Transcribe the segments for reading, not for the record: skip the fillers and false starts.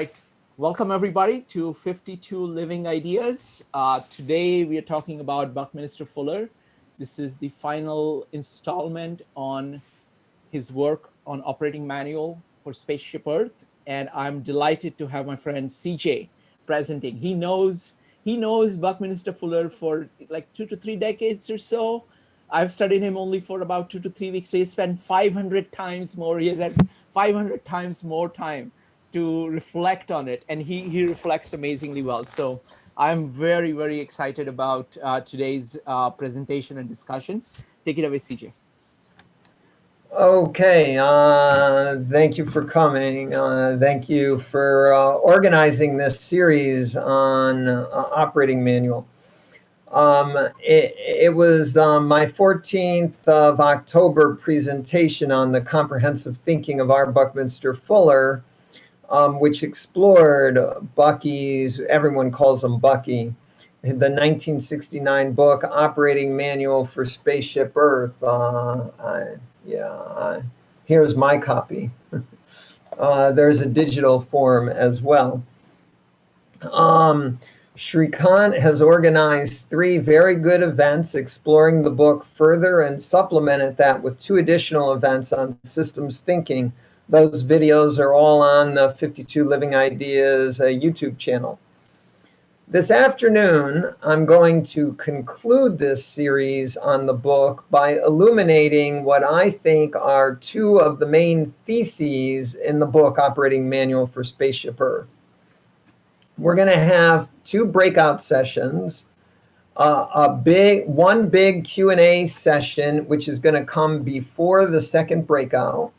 Right. Welcome everybody to 52 Living Ideas. Today we are talking about Buckminster Fuller. This is the final installment on his work on operating manual for Spaceship Earth, and I'm delighted to have my friend CJ presenting. He knows Buckminster Fuller for like 2 to 3 decades or so. I've studied him only for about 2 to 3 weeks, so he spent 500 times more. He has had 500 times more time to reflect on it, and he reflects amazingly well. So I'm very excited about today's presentation and discussion. Take it away, CJ. Okay, thank you for coming. Thank you for organizing this series on operating manual. It was my 14th of October presentation on the comprehensive thinking of R. Buckminster Fuller, which explored Bucky's, everyone calls him Bucky, the 1969 book, Operating Manual for Spaceship Earth. Here's my copy. There's a digital form as well. Shrikant has organized 3 very good events exploring the book further and supplemented that with 2 additional events on systems thinking. Those videos are all on the 52 Living Ideas YouTube channel. This afternoon, I'm going to conclude this series on the book by illuminating what I think are 2 of the main theses in the book, Operating Manual for Spaceship Earth. We're going to have 2 breakout sessions, one big Q&A session, which is going to come before the second breakout,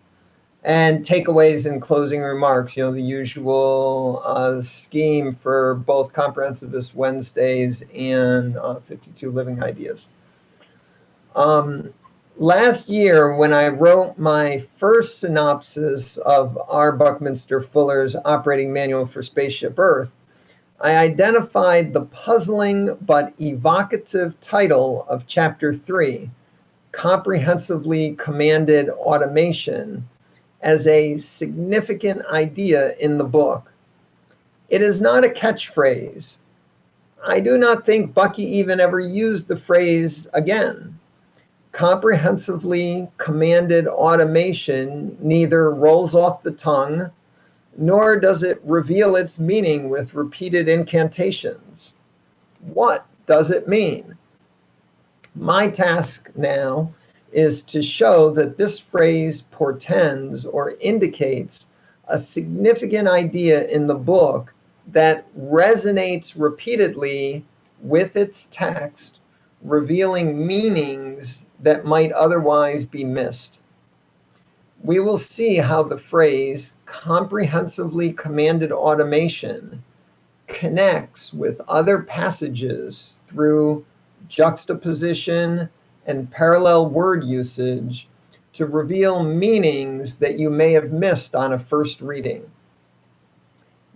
and takeaways and closing remarks, the usual scheme for both Comprehensivist Wednesdays and 52 Living Ideas. Last year, when I wrote my first synopsis of R. Buckminster Fuller's Operating Manual for Spaceship Earth, I identified the puzzling but evocative title of Chapter 3, Comprehensively Commanded Automation, as a significant idea in the book. It is not a catchphrase. I do not think Bucky even ever used the phrase again. Comprehensively commanded automation neither rolls off the tongue, nor does it reveal its meaning with repeated incantations. What does it mean? My task now is to show that this phrase portends or indicates a significant idea in the book that resonates repeatedly with its text, revealing meanings that might otherwise be missed. We will see how the phrase comprehensively commanded automation connects with other passages through juxtaposition and parallel word usage to reveal meanings that you may have missed on a first reading.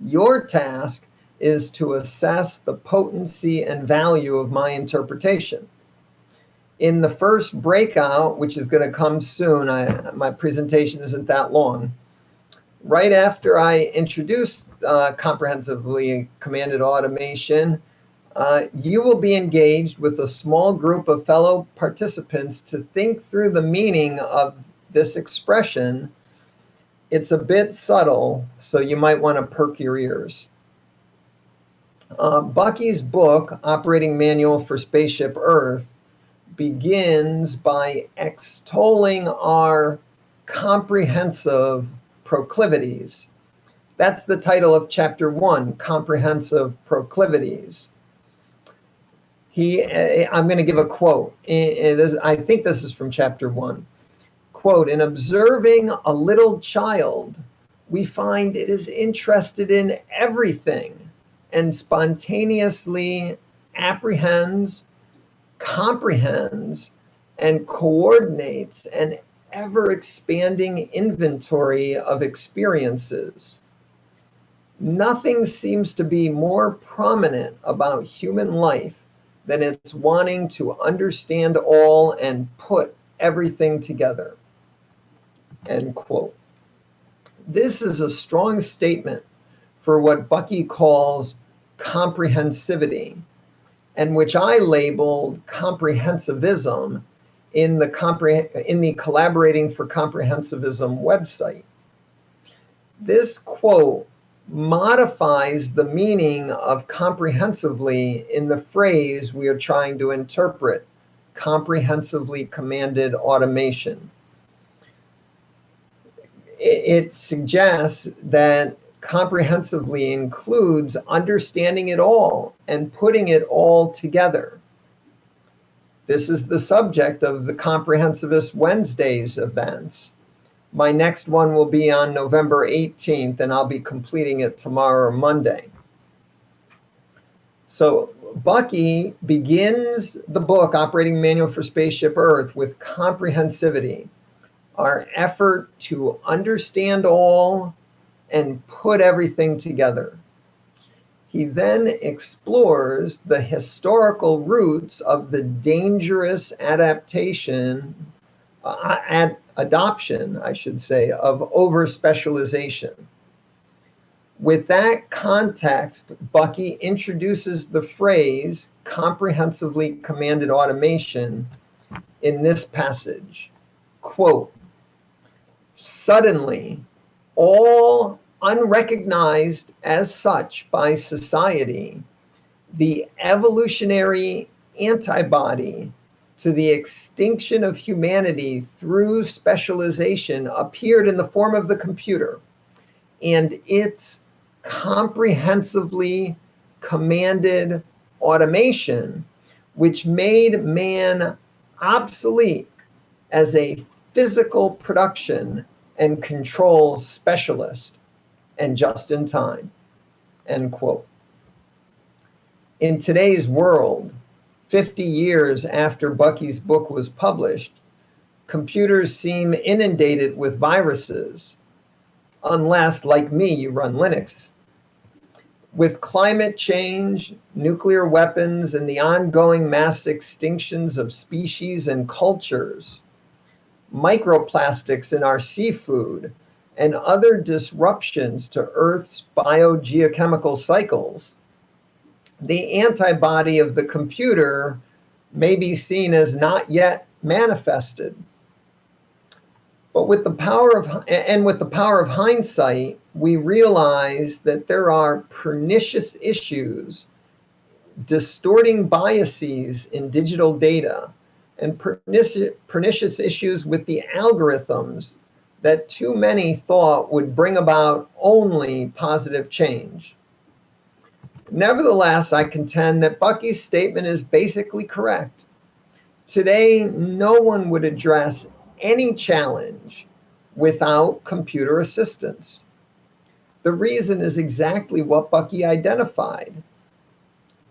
Your task is to assess the potency and value of my interpretation. In the first breakout, which is going to come soon, my presentation isn't that long, right after I introduce comprehensively commanded automation, you will be engaged with a small group of fellow participants to think through the meaning of this expression. It's a bit subtle, so you might want to perk your ears. Bucky's book, Operating Manual for Spaceship Earth, begins by extolling our comprehensive proclivities. That's the title of Chapter 1, Comprehensive Proclivities. I'm going to give a quote. I think this is from Chapter 1. Quote, "In observing a little child, we find it is interested in everything and spontaneously apprehends, comprehends, and coordinates an ever-expanding inventory of experiences. Nothing seems to be more prominent about human life than its wanting to understand all and put everything together." End quote. This is a strong statement for what Bucky calls comprehensivity, and which I labeled comprehensivism in the Collaborating for Comprehensivism website. This quote modifies the meaning of comprehensively in the phrase we are trying to interpret, comprehensively commanded automation. It suggests that comprehensively includes understanding it all and putting it all together. This is the subject of the Comprehensivist Wednesdays events. My next one will be on November 18th, and I'll be completing it tomorrow or Monday. So Bucky begins the book, Operating Manual for Spaceship Earth, with comprehensivity, our effort to understand all and put everything together. He then explores the historical roots of the dangerous adoption, I should say, of over-specialization. With that context, Bucky introduces the phrase comprehensively commanded automation in this passage. Quote, "Suddenly, all unrecognized as such by society, the evolutionary antibody to the extinction of humanity through specialization appeared in the form of the computer, and its comprehensively commanded automation, which made man obsolete as a physical production and control specialist and just in time." End quote. In today's world, 50 years after Bucky's book was published, computers seem inundated with viruses, unless, like me, you run Linux. With climate change, nuclear weapons, and the ongoing mass extinctions of species and cultures, microplastics in our seafood, and other disruptions to Earth's biogeochemical cycles, the antibody of the computer may be seen as not yet manifested. But with the power of hindsight, we realize that there are pernicious issues, distorting biases in digital data, and pernicious issues with the algorithms that too many thought would bring about only positive change. Nevertheless, I contend that Bucky's statement is basically correct. Today, no one would address any challenge without computer assistance. The reason is exactly what Bucky identified.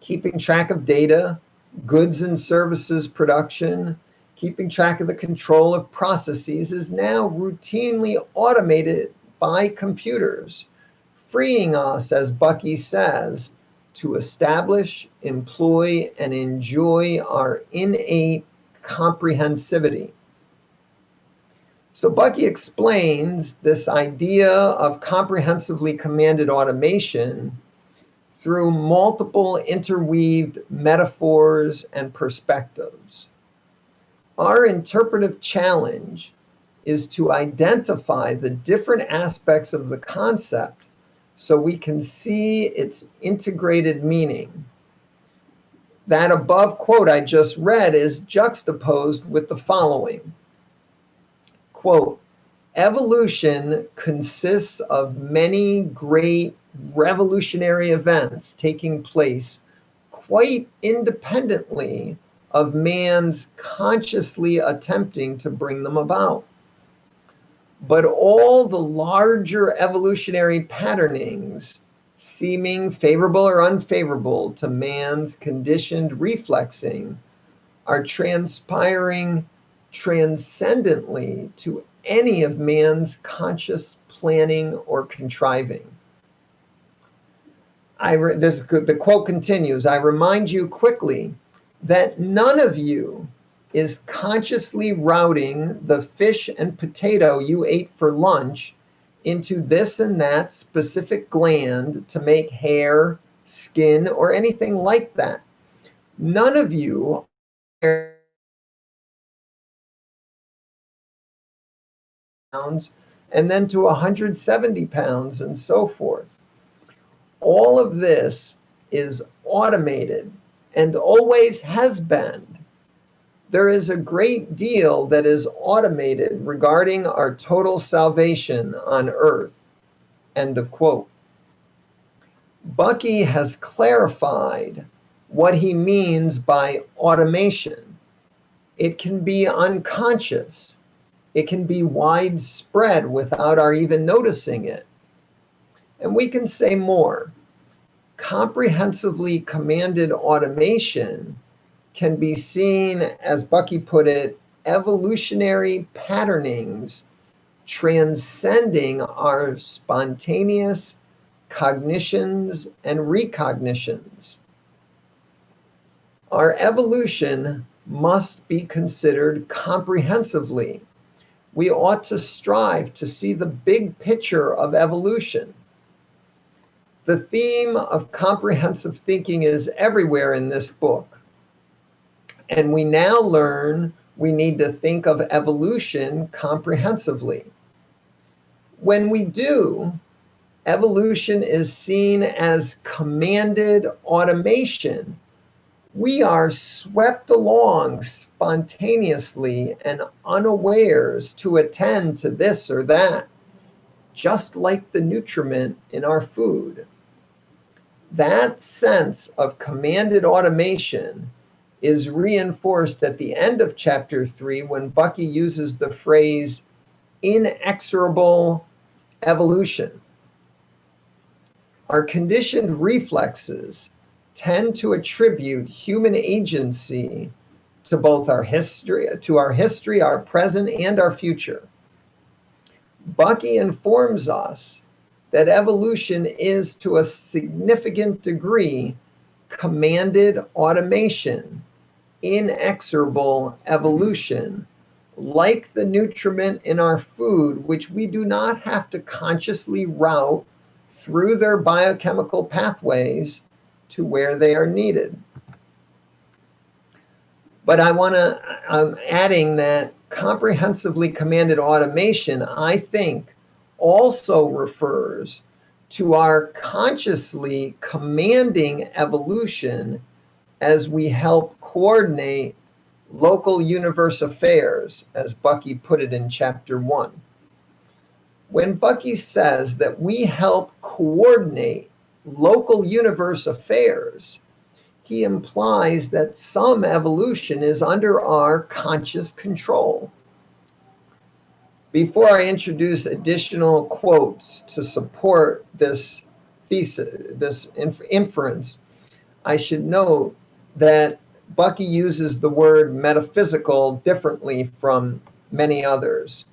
Keeping track of data, goods and services production, keeping track of the control of processes is now routinely automated by computers, freeing us, as Bucky says, to establish, employ, and enjoy our innate comprehensivity. So Bucky explains this idea of comprehensively commanded automation through multiple interweaved metaphors and perspectives. Our interpretive challenge is to identify the different aspects of the concept so we can see its integrated meaning. That above quote I just read is juxtaposed with the following. Quote, "Evolution consists of many great revolutionary events taking place quite independently of man's consciously attempting to bring them about. But all the larger evolutionary patternings, seeming favorable or unfavorable to man's conditioned reflexing, are transpiring transcendently to any of man's conscious planning or contriving." The quote continues, "I remind you quickly that none of you is consciously routing the fish and potato you ate for lunch into this and that specific gland to make hair, skin, or anything like that. None of you are pounds and then to 170 pounds and so forth. All of this is automated and always has been. There is a great deal that is automated regarding our total salvation on earth. End of quote. Bucky has clarified what he means by automation. It can be unconscious. It can be widespread without our even noticing it. And we can say more. Comprehensively commanded automation can be seen, as Bucky put it, evolutionary patternings transcending our spontaneous cognitions and recognitions. Our evolution must be considered comprehensively. We ought to strive to see the big picture of evolution. The theme of comprehensive thinking is everywhere in this book. And we now learn we need to think of evolution comprehensively. When we do, evolution is seen as commanded automation. We are swept along spontaneously and unawares to attend to this or that, just like the nutriment in our food. That sense of commanded automation is reinforced at the end of chapter 3 when Bucky uses the phrase inexorable evolution. Our conditioned reflexes tend to attribute human agency to both our history, our present, and our future. Bucky informs us that evolution is to a significant degree commanded automation, inexorable evolution, like the nutriment in our food, which we do not have to consciously route through their biochemical pathways to where they are needed. But I'm adding that comprehensively commanded automation, I think, also refers to our consciously commanding evolution as we help coordinate local universe affairs, as Bucky put it in chapter 1. When Bucky says that we help coordinate local universe affairs, he implies that some evolution is under our conscious control. Before I introduce additional quotes to support this thesis, this inference, I should note that Bucky uses the word metaphysical differently from many others.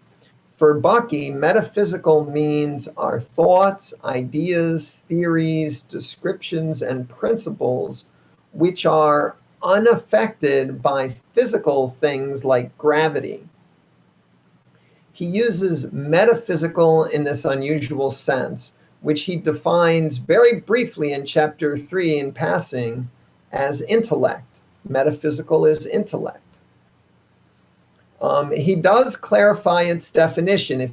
For Bucky, metaphysical means our thoughts, ideas, theories, descriptions, and principles which are unaffected by physical things like gravity. He uses metaphysical in this unusual sense, which he defines very briefly in chapter 3 in passing as intellect. Metaphysical is intellect. He does clarify its definition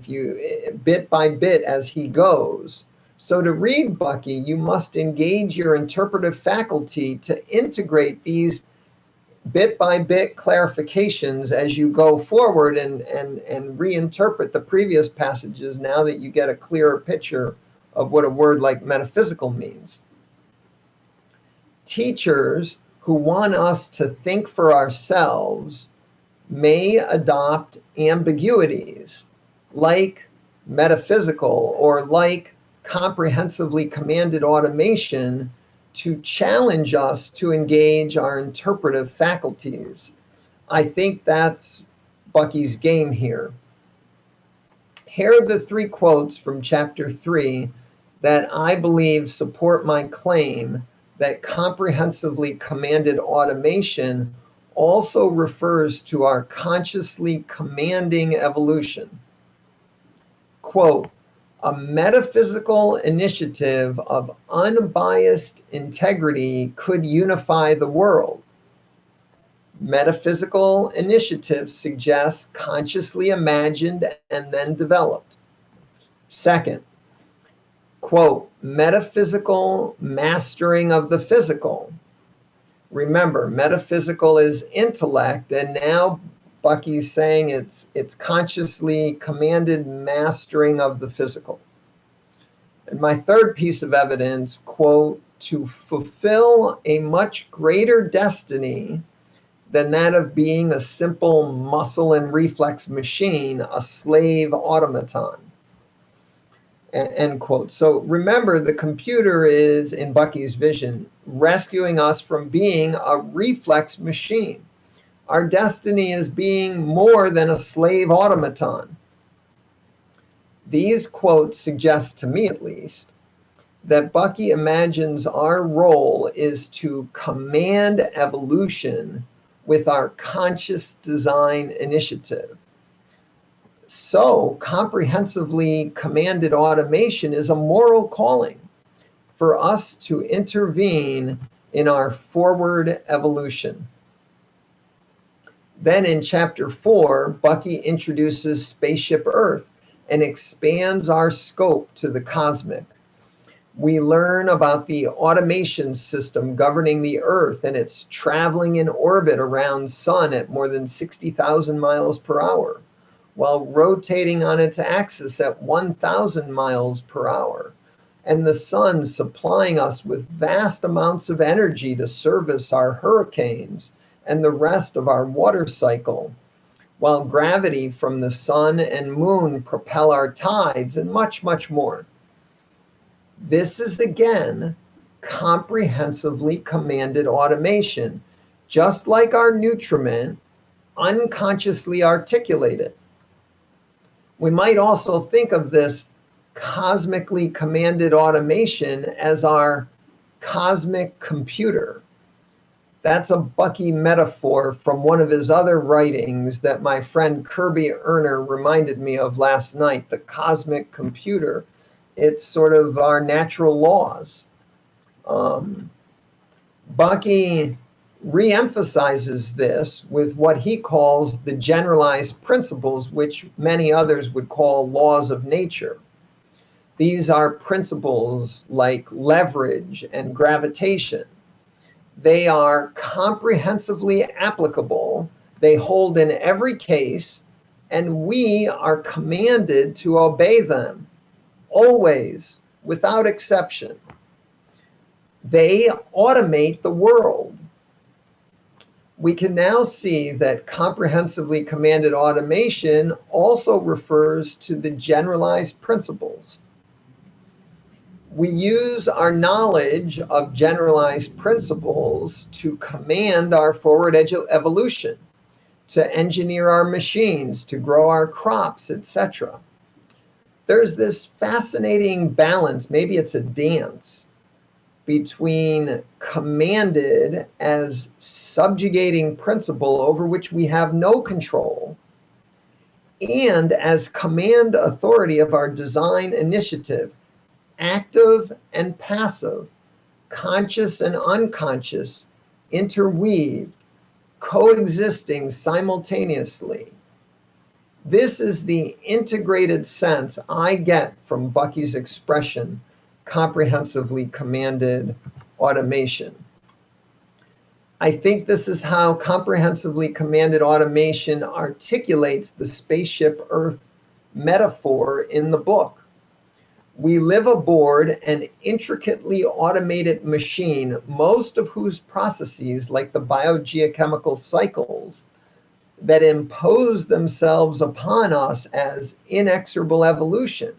bit by bit as he goes. So to read Bucky, you must engage your interpretive faculty to integrate these bit by bit clarifications as you go forward and reinterpret the previous passages now that you get a clearer picture of what a word like metaphysical means. Teachers who want us to think for ourselves may adopt ambiguities like metaphysical or like comprehensively commanded automation to challenge us to engage our interpretive faculties. I think that's Bucky's game here. Here are the 3 quotes from chapter 3 that I believe support my claim that comprehensively commanded automation also refers to our consciously commanding evolution. Quote, A metaphysical initiative of unbiased integrity could unify the world. Metaphysical initiative suggests consciously imagined and then developed. Second, quote, metaphysical mastering of the physical. Remember, metaphysical is intellect, and now Bucky's saying it's consciously commanded mastering of the physical. And my third piece of evidence, quote, to fulfill a much greater destiny than that of being a simple muscle and reflex machine, a slave automaton. End quote. So remember, the computer is, in Bucky's vision, rescuing us from being a reflex machine. Our destiny is being more than a slave automaton. These quotes suggest, to me at least, that Bucky imagines our role is to command evolution with our conscious design initiative. So, comprehensively commanded automation is a moral calling for us to intervene in our forward evolution. Then in chapter 4, Bucky introduces Spaceship Earth and expands our scope to the cosmic. We learn about the automation system governing the Earth and its traveling in orbit around Sun at more than 60,000 miles per hour, while rotating on its axis at 1,000 miles per hour, and the Sun supplying us with vast amounts of energy to service our hurricanes and the rest of our water cycle, while gravity from the Sun and Moon propel our tides, and much, much more. This is again comprehensively commanded automation, just like our nutriment, unconsciously articulated. We might also think of this cosmically commanded automation as our cosmic computer. That's a Bucky metaphor from one of his other writings that my friend Kirby Erner reminded me of last night, the cosmic computer. It's sort of our natural laws. Bucky reemphasizes this with what he calls the generalized principles, which many others would call laws of nature. These are principles like leverage and gravitation. They are comprehensively applicable. They hold in every case, and we are commanded to obey them, always, without exception. They automate the world. We can now see that comprehensively commanded automation also refers to the generalized principles. We use our knowledge of generalized principles to command our forward evolution, to engineer our machines, to grow our crops, etc. There's this fascinating balance, maybe it's a dance, between commanded as subjugating principle over which we have no control, and as command authority of our design initiative, active and passive, conscious and unconscious, interweaved, coexisting simultaneously. This is the integrated sense I get from Bucky's expression, comprehensively commanded automation. I think this is how comprehensively commanded automation articulates the Spaceship Earth metaphor in the book. We live aboard an intricately automated machine, most of whose processes, like the biogeochemical cycles, that impose themselves upon us as inexorable evolution.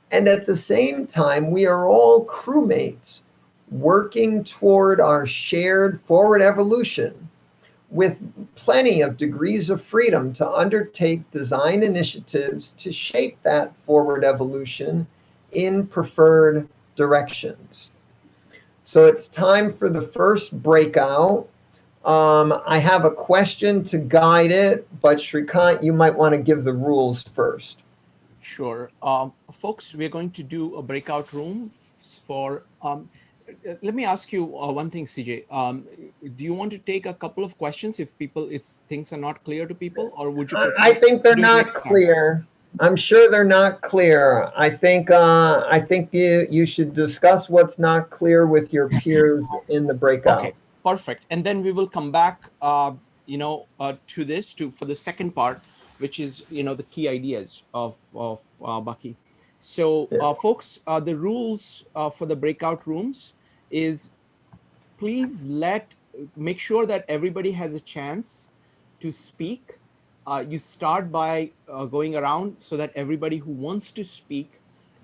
And at the same time, we are all crewmates working toward our shared forward evolution with plenty of degrees of freedom to undertake design initiatives to shape that forward evolution in preferred directions. So it's time for the first breakout. I have a question to guide it, but Shrikant, you might want to give the rules first. Sure. Folks, we're going to do a breakout room for. Let me ask you one thing, CJ. Do you want to take a couple of questions if things are not clear to people, or would you I prefer think to they're do it not next time? clear. I'm sure they're not clear. I think you should discuss what's not clear with your peers in the breakout. Okay, perfect. And then we will come back, to this for the second part, which is the key ideas of Bucky. So, Yeah. folks, the rules for the breakout rooms is please make sure that everybody has a chance to speak. You start by going around so that everybody who wants to speak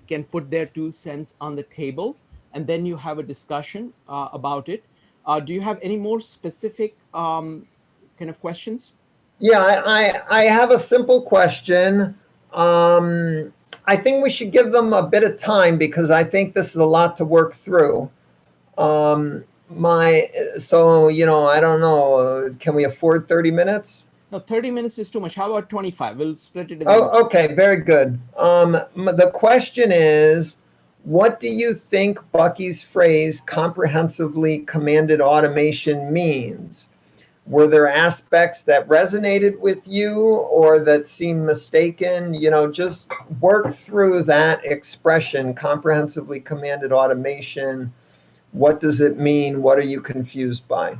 can put their 2 cents on the table, and then you have a discussion about it. Do you have any more specific kind of questions? Yeah, I have a simple question. I think we should give them a bit of time because I think this is a lot to work through. My so I don't know. Can we afford 30 minutes? No, 30 minutes is too much. How about 25? We'll split it in the middle. Oh, okay, very good. The question is, what do you think Bucky's phrase "comprehensively commanded automation" means? Were there aspects that resonated with you or that seemed mistaken? Just work through that expression, comprehensively commanded automation. What does it mean? What are you confused by?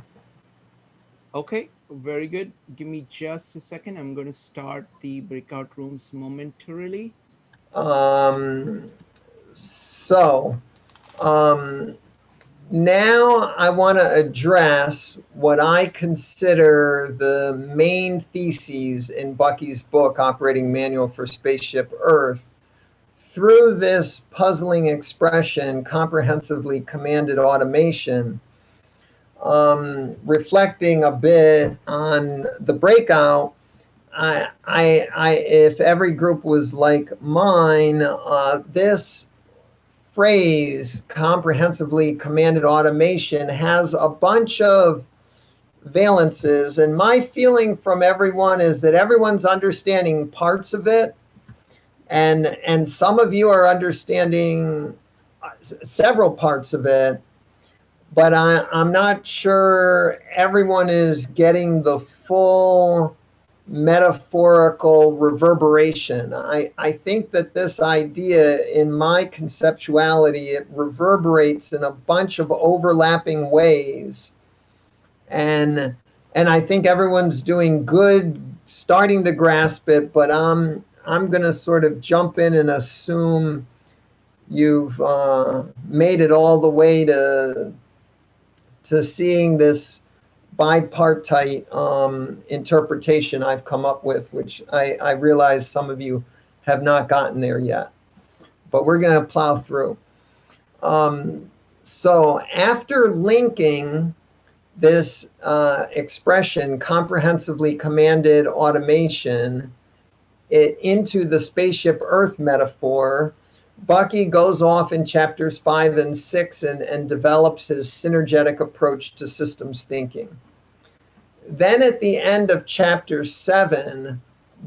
Okay, very good. Give me just a second. I'm going to start the breakout rooms momentarily. Um, so, um, Now I want to address what I consider the main theses in Bucky's book, Operating Manual for Spaceship Earth, through this puzzling expression, comprehensively commanded automation, reflecting a bit on the breakout. If every group was like mine, this phrase comprehensively commanded automation has a bunch of valences, and my feeling from everyone is that everyone's understanding parts of it, and some of you are understanding several parts of it, but I'm not sure everyone is getting the full metaphorical reverberation. I think that this idea, in my conceptuality, it reverberates in a bunch of overlapping ways. And I think everyone's doing good starting to grasp it, but I'm going to sort of jump in and assume you've made it all the way to seeing this bipartite interpretation I've come up with, which I realize some of you have not gotten there yet. But we're going to plow through. So after linking this expression, comprehensively commanded automation, into the Spaceship Earth metaphor, Bucky goes off in chapters 5 and 6 and develops his synergetic approach to systems thinking. Then at the end of chapter 7,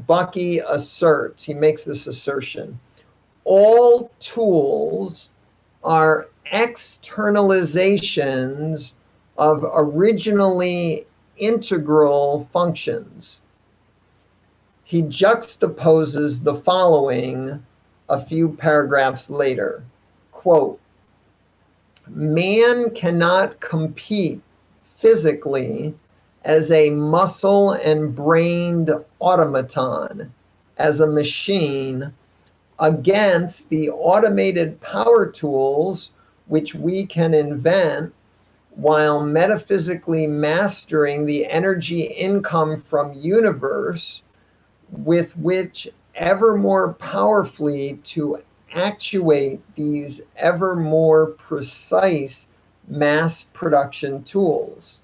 Bucky he makes this assertion: all tools are externalizations of originally integral functions. He juxtaposes the following a few paragraphs later. Quote, man cannot compete physically as a muscle and brained automaton, as a machine, against the automated power tools which we can invent while metaphysically mastering the energy income from universe with which ever more powerfully to actuate these ever more precise mass production tools.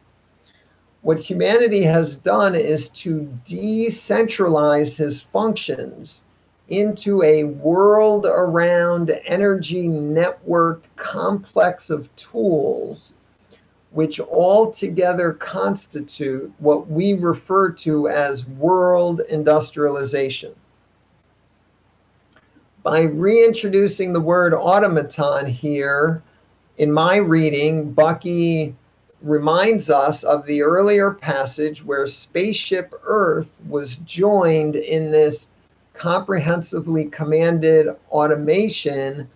What humanity has done is to decentralize his functions into a world around energy networked complex of tools which altogether constitute what we refer to as world industrialization. By reintroducing the word automaton here, in my reading, Bucky reminds us of the earlier passage where Spaceship Earth was joined in this comprehensively commanded automation.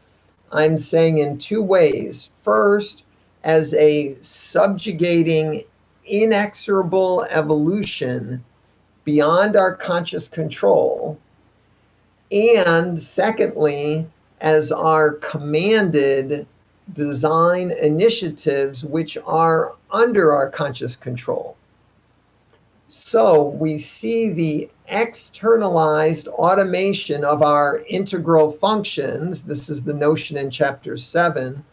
I'm saying in two ways. First, as a subjugating, inexorable evolution beyond our conscious control. And secondly, as our commanded design initiatives, which are under our conscious control. So we see the externalized automation of our integral functions. This is the notion in chapter 7,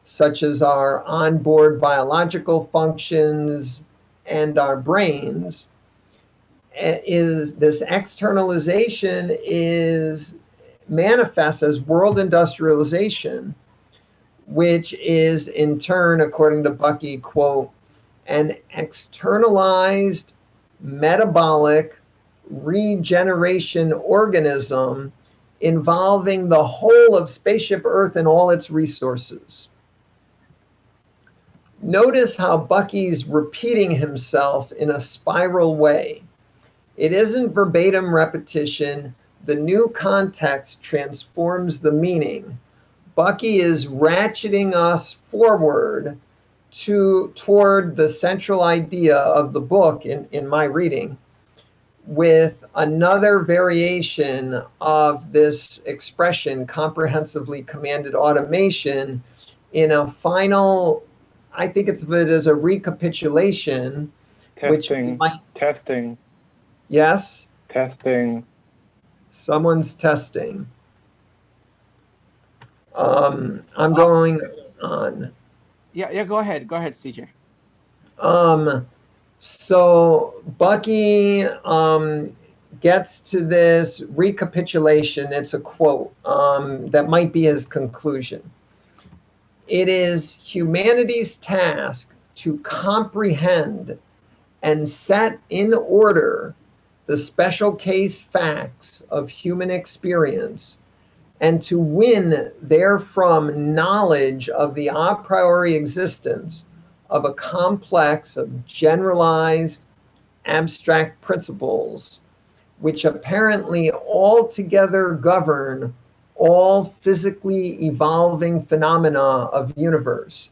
such as our onboard biological functions and our brains. Is this externalization is manifests as world industrialization, which is in turn, according to Bucky, quote, an externalized metabolic regeneration organism involving the whole of Spaceship Earth and all its resources. Notice how Bucky's repeating himself in a spiral way. It isn't verbatim repetition. The new context transforms the meaning. Bucky is ratcheting us forward toward the central idea of the book in my reading, with another variation of this expression, comprehensively commanded automation, in a final, I think of it as a recapitulation. Testing. Yes? Testing. Someone's testing. I'm going on. Yeah, go ahead, CJ. So Bucky gets to this recapitulation. It's a quote that might be his conclusion. It is humanity's task to comprehend and set in order the special case facts of human experience, and to win therefrom knowledge of the a priori existence of a complex of generalized abstract principles, which apparently altogether govern all physically evolving phenomena of universe.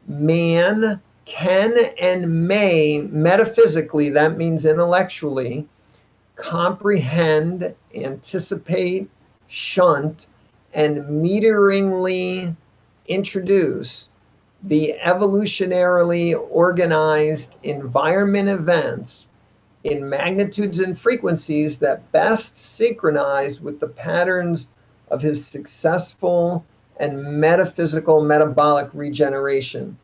Man can and may metaphysically, that means intellectually, comprehend, anticipate, shunt, and meteringly introduce the evolutionarily organized environment events in magnitudes and frequencies that best synchronize with the patterns of his successful and metaphysical metabolic regeneration.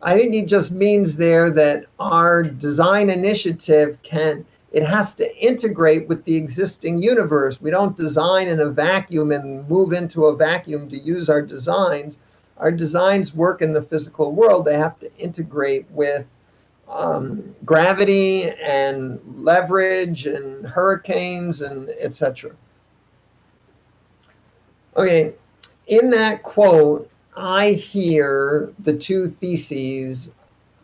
I think he just means there that our design initiative has to integrate with the existing universe. We don't design in a vacuum and move into a vacuum to use our designs. Our designs work in the physical world. They have to integrate with gravity and leverage and hurricanes and etc. Okay, in that quote, I hear the two theses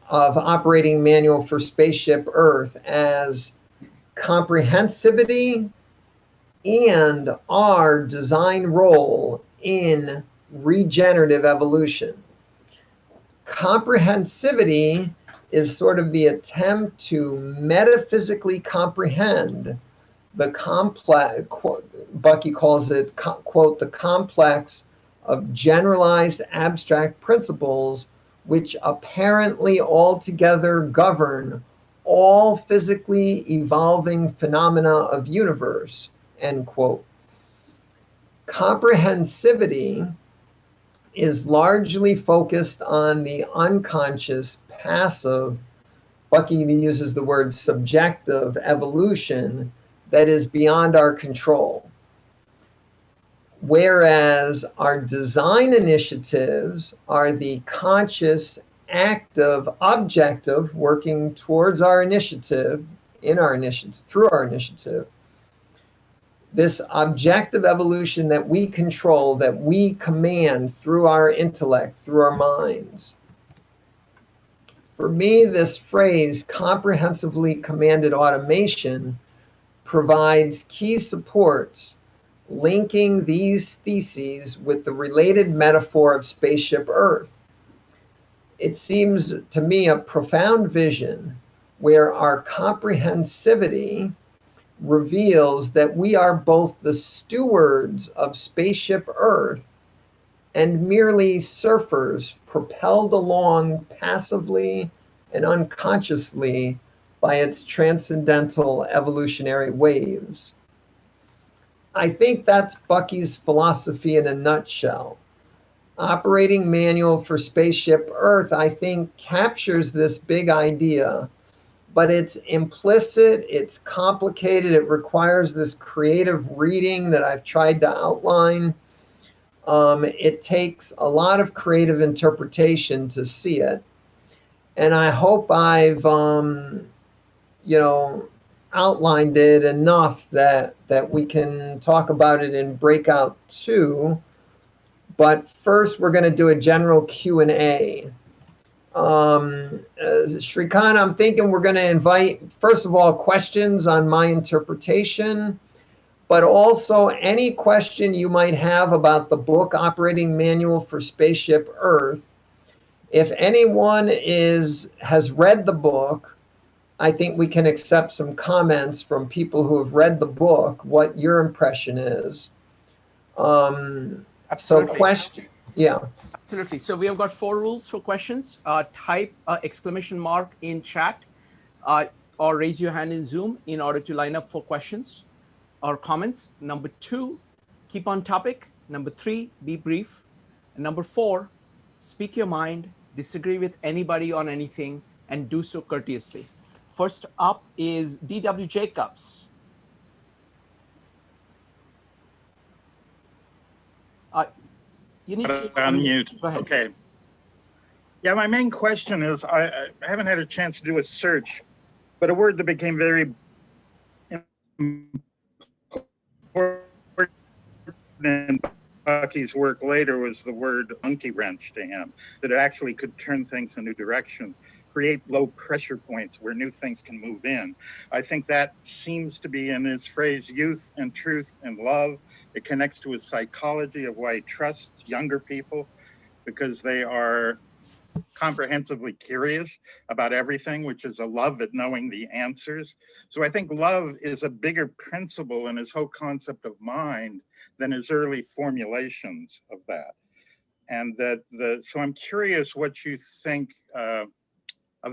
of Operating Manual for Spaceship Earth as comprehensivity and our design role in regenerative evolution. Comprehensivity is sort of the attempt to metaphysically comprehend the complex, Bucky calls it, quote, the complex of generalized abstract principles which apparently altogether govern all physically evolving phenomena of universe, end quote. Comprehensivity is largely focused on the unconscious, passive, Bucky uses the word subjective evolution that is beyond our control. Whereas our design initiatives are the conscious, active, objective, working towards our initiative, through our initiative. this objective evolution that we control, that we command through our intellect, through our minds. For me, this phrase, comprehensively commanded automation, provides key supports linking these theses with the related metaphor of Spaceship Earth. It seems to me a profound vision where our comprehensivity reveals that we are both the stewards of Spaceship Earth and merely surfers propelled along passively and unconsciously by its transcendental evolutionary waves. I think that's Bucky's philosophy in a nutshell. Operating Manual for Spaceship Earth, I think, captures this big idea, but it's implicit, it's complicated, it requires this creative reading that I've tried to outline. It takes a lot of creative interpretation to see it. And I hope I've, outlined it enough that we can talk about it in Breakout 2. But first, we're going to do a general Q&A. Shrikant, I'm thinking we're going to invite, first of all, questions on my interpretation, but also any question you might have about the book Operating Manual for Spaceship Earth. If anyone has read the book, I think we can accept some comments from people who have read the book, what your impression is. Absolutely. Yeah. Absolutely. So we have got 4 rules for questions. Type exclamation mark in chat or raise your hand in Zoom in order to line up for questions or comments. Number 2, keep on topic. Number 3, be brief. And number 4, speak your mind, disagree with anybody on anything, and do so courteously. First up is D.W. Jacobs. You need to unmute. Go ahead. Okay. Yeah, my main question is, I haven't had a chance to do a search, but a word that became very important in Bucky's work later was the word monkey wrench to him, that it actually could turn things in new directions, create low pressure points where new things can move in. I think that seems to be in his phrase, youth and truth and love. It connects to his psychology of why he trusts younger people, because they are comprehensively curious about everything, which is a love at knowing the answers. So I think love is a bigger principle in his whole concept of mind than his early formulations of that. And so I'm curious what you think of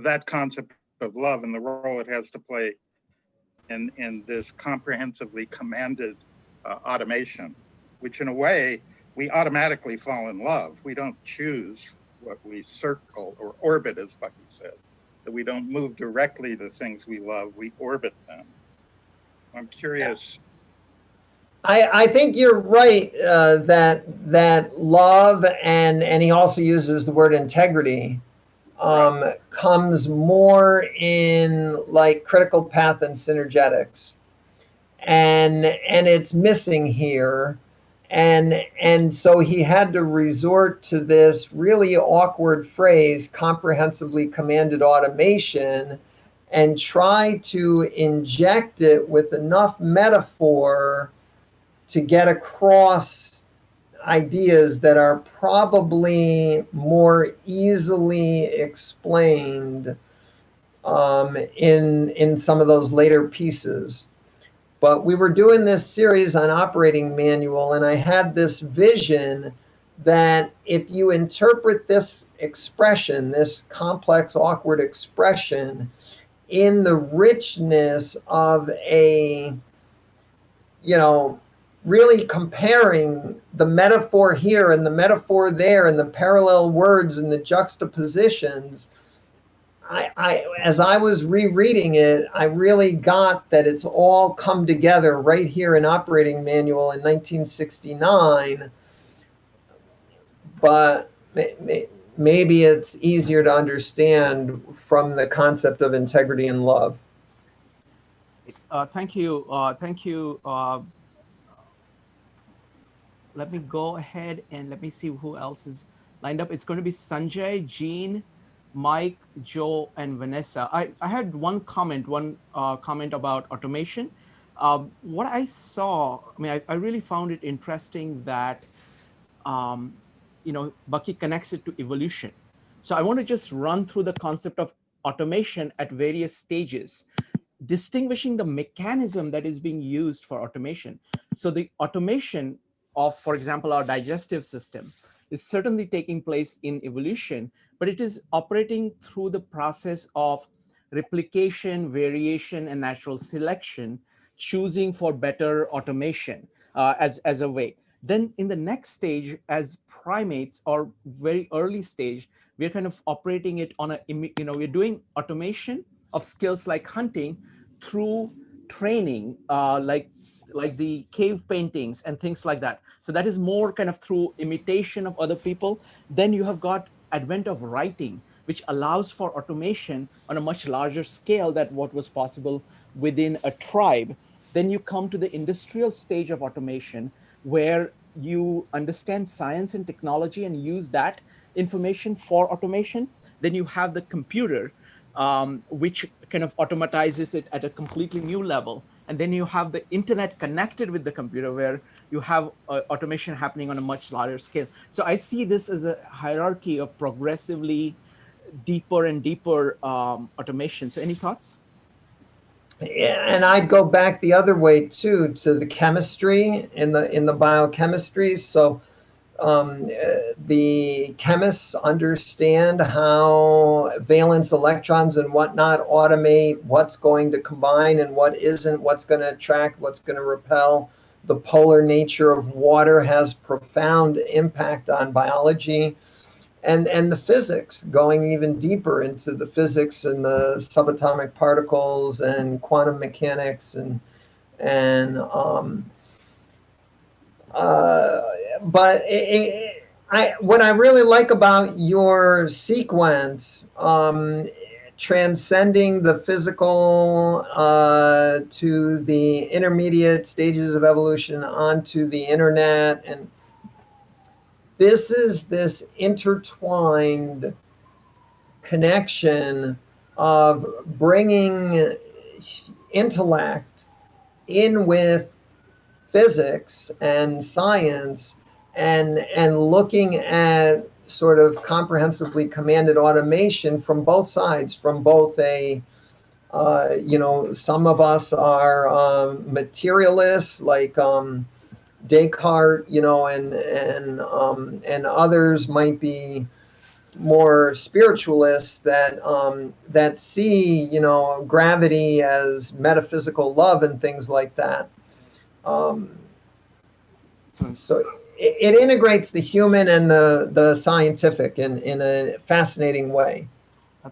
that concept of love and the role it has to play in this comprehensively commanded automation, which in a way, we automatically fall in love. We don't choose what we circle or orbit, as Bucky said, that we don't move directly to things we love, we orbit them. I'm curious. I think you're right that love, and he also uses the word integrity, comes more in like critical path and synergetics, and it's missing here. And so he had to resort to this really awkward phrase, comprehensively commanded automation, and try to inject it with enough metaphor to get across ideas that are probably more easily explained in some of those later pieces. But we were doing this series on Operating Manual, and I had this vision that if you interpret this expression, this complex, awkward expression, in the richness of a, really comparing the metaphor here and the metaphor there and the parallel words and the juxtapositions, as I was rereading it, I really got that it's all come together right here in Operating Manual in 1969. But maybe it's easier to understand from the concept of integrity and love. Thank you. let me go ahead and let me see who else is lined up. It's going to be Sanjay, Jean, Mike, Joe, and Vanessa. I had one comment about automation. What I saw, I mean, I really found it interesting that, um, Bucky connects it to evolution. So I want to just run through the concept of automation at various stages, distinguishing the mechanism that is being used for automation. So the automation of, for example, our digestive system is certainly taking place in evolution, but it is operating through the process of replication, variation, and natural selection, choosing for better automation as a way. Then in the next stage, as primates or very early stage, we're kind of operating it on we're doing automation of skills like hunting through training, like the cave paintings and things like that. So that is more kind of through imitation of other people. Then you have got advent of writing, which allows for automation on a much larger scale than what was possible within a tribe. Then you come to the industrial stage of automation, where you understand science and technology and use that information for automation. Then you have the computer, which kind of automatizes it at a completely new level. And then you have the internet connected with the computer, where you have automation happening on a much larger scale. So I see this as a hierarchy of progressively deeper and deeper automation. So any thoughts? And I'd go back the other way too, to the chemistry in the biochemistry. So the chemists understand how valence electrons and whatnot automate what's going to combine and what isn't, what's going to attract, what's going to repel. The polar nature of water has profound impact on biology. And the physics, going even deeper into the physics and the subatomic particles and quantum mechanics but what I really like about your sequence, transcending the physical to the intermediate stages of evolution onto the internet, and this is this intertwined connection of bringing intellect in with physics and science, and looking at sort of comprehensively commanded automation from both sides, from both some of us are materialists, like Descartes, and others might be more spiritualists that see, gravity as metaphysical love and things like that. So it integrates the human and the scientific in a fascinating way.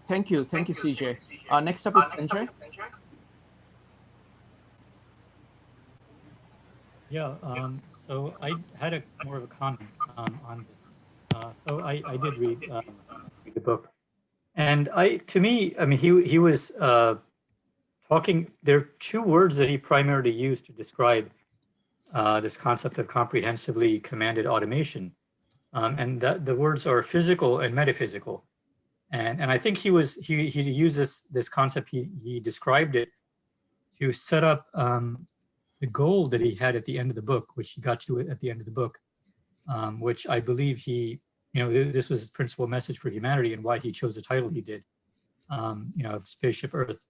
Thank you, CJ. Next up is Sanjay. Yeah, so I had more of a comment on this. So I did read the book, and to me, I mean, he was talking. There are two words that he primarily used to describe this concept of comprehensively commanded automation, and that the words are physical and metaphysical. And I think he used this concept. He described it to set up the goal that he had at the end of the book, which he got to at the end of the book, which I believe this was his principal message for humanity, and why he chose the title he did, of Spaceship Earth.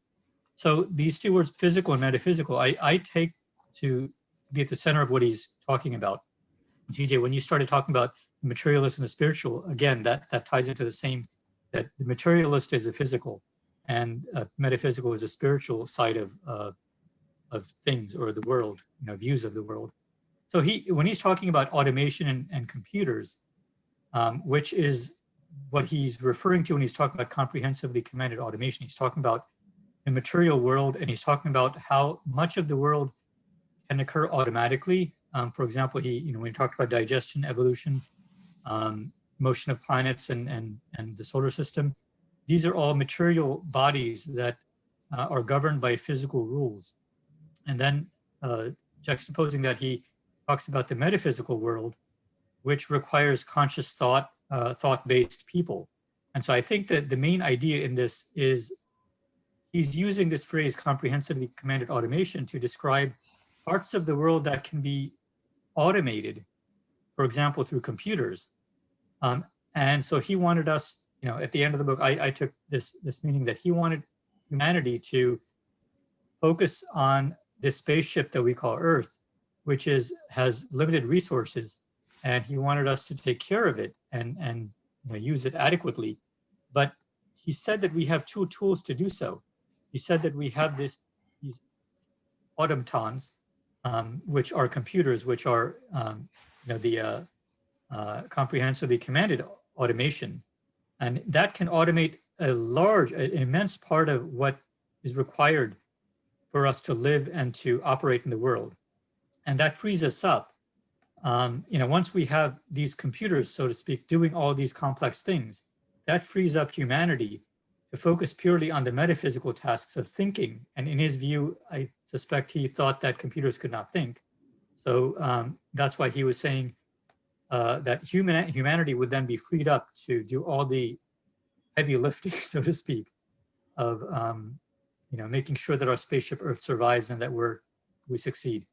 So these two words, physical and metaphysical, I take to be at the center of what he's talking about. CJ, when you started talking about the materialist and the spiritual, again, that ties into the same, that the materialist is a physical, and metaphysical is a spiritual side of things, or the world, views of the world. So when he's talking about automation and computers, which is what he's referring to when he's talking about comprehensively commanded automation, he's talking about the material world, and he's talking about how much of the world can occur automatically. For example, when he talked about digestion, evolution, motion of planets, and the solar system, these are all material bodies that are governed by physical rules. And then juxtaposing that, he talks about the metaphysical world, which requires conscious thought, thought-based people. And so I think that the main idea in this is he's using this phrase comprehensively commanded automation to describe parts of the world that can be automated, for example, through computers. And so he wanted us, at the end of the book, I took this meaning that he wanted humanity to focus on this spaceship that we call Earth, which has limited resources, and he wanted us to take care of it and use it adequately. But he said that we have two tools to do so. He said that we have these automatons, which are computers, which are the comprehensively commanded automation, and that can automate an immense part of what is required for us to live and to operate in the world. And that frees us up. Once we have these computers, so to speak, doing all these complex things, that frees up humanity to focus purely on the metaphysical tasks of thinking. And in his view, I suspect he thought that computers could not think. So that's why he was saying that humanity would then be freed up to do all the heavy lifting, so to speak, of making sure that our spaceship Earth survives and that we succeed.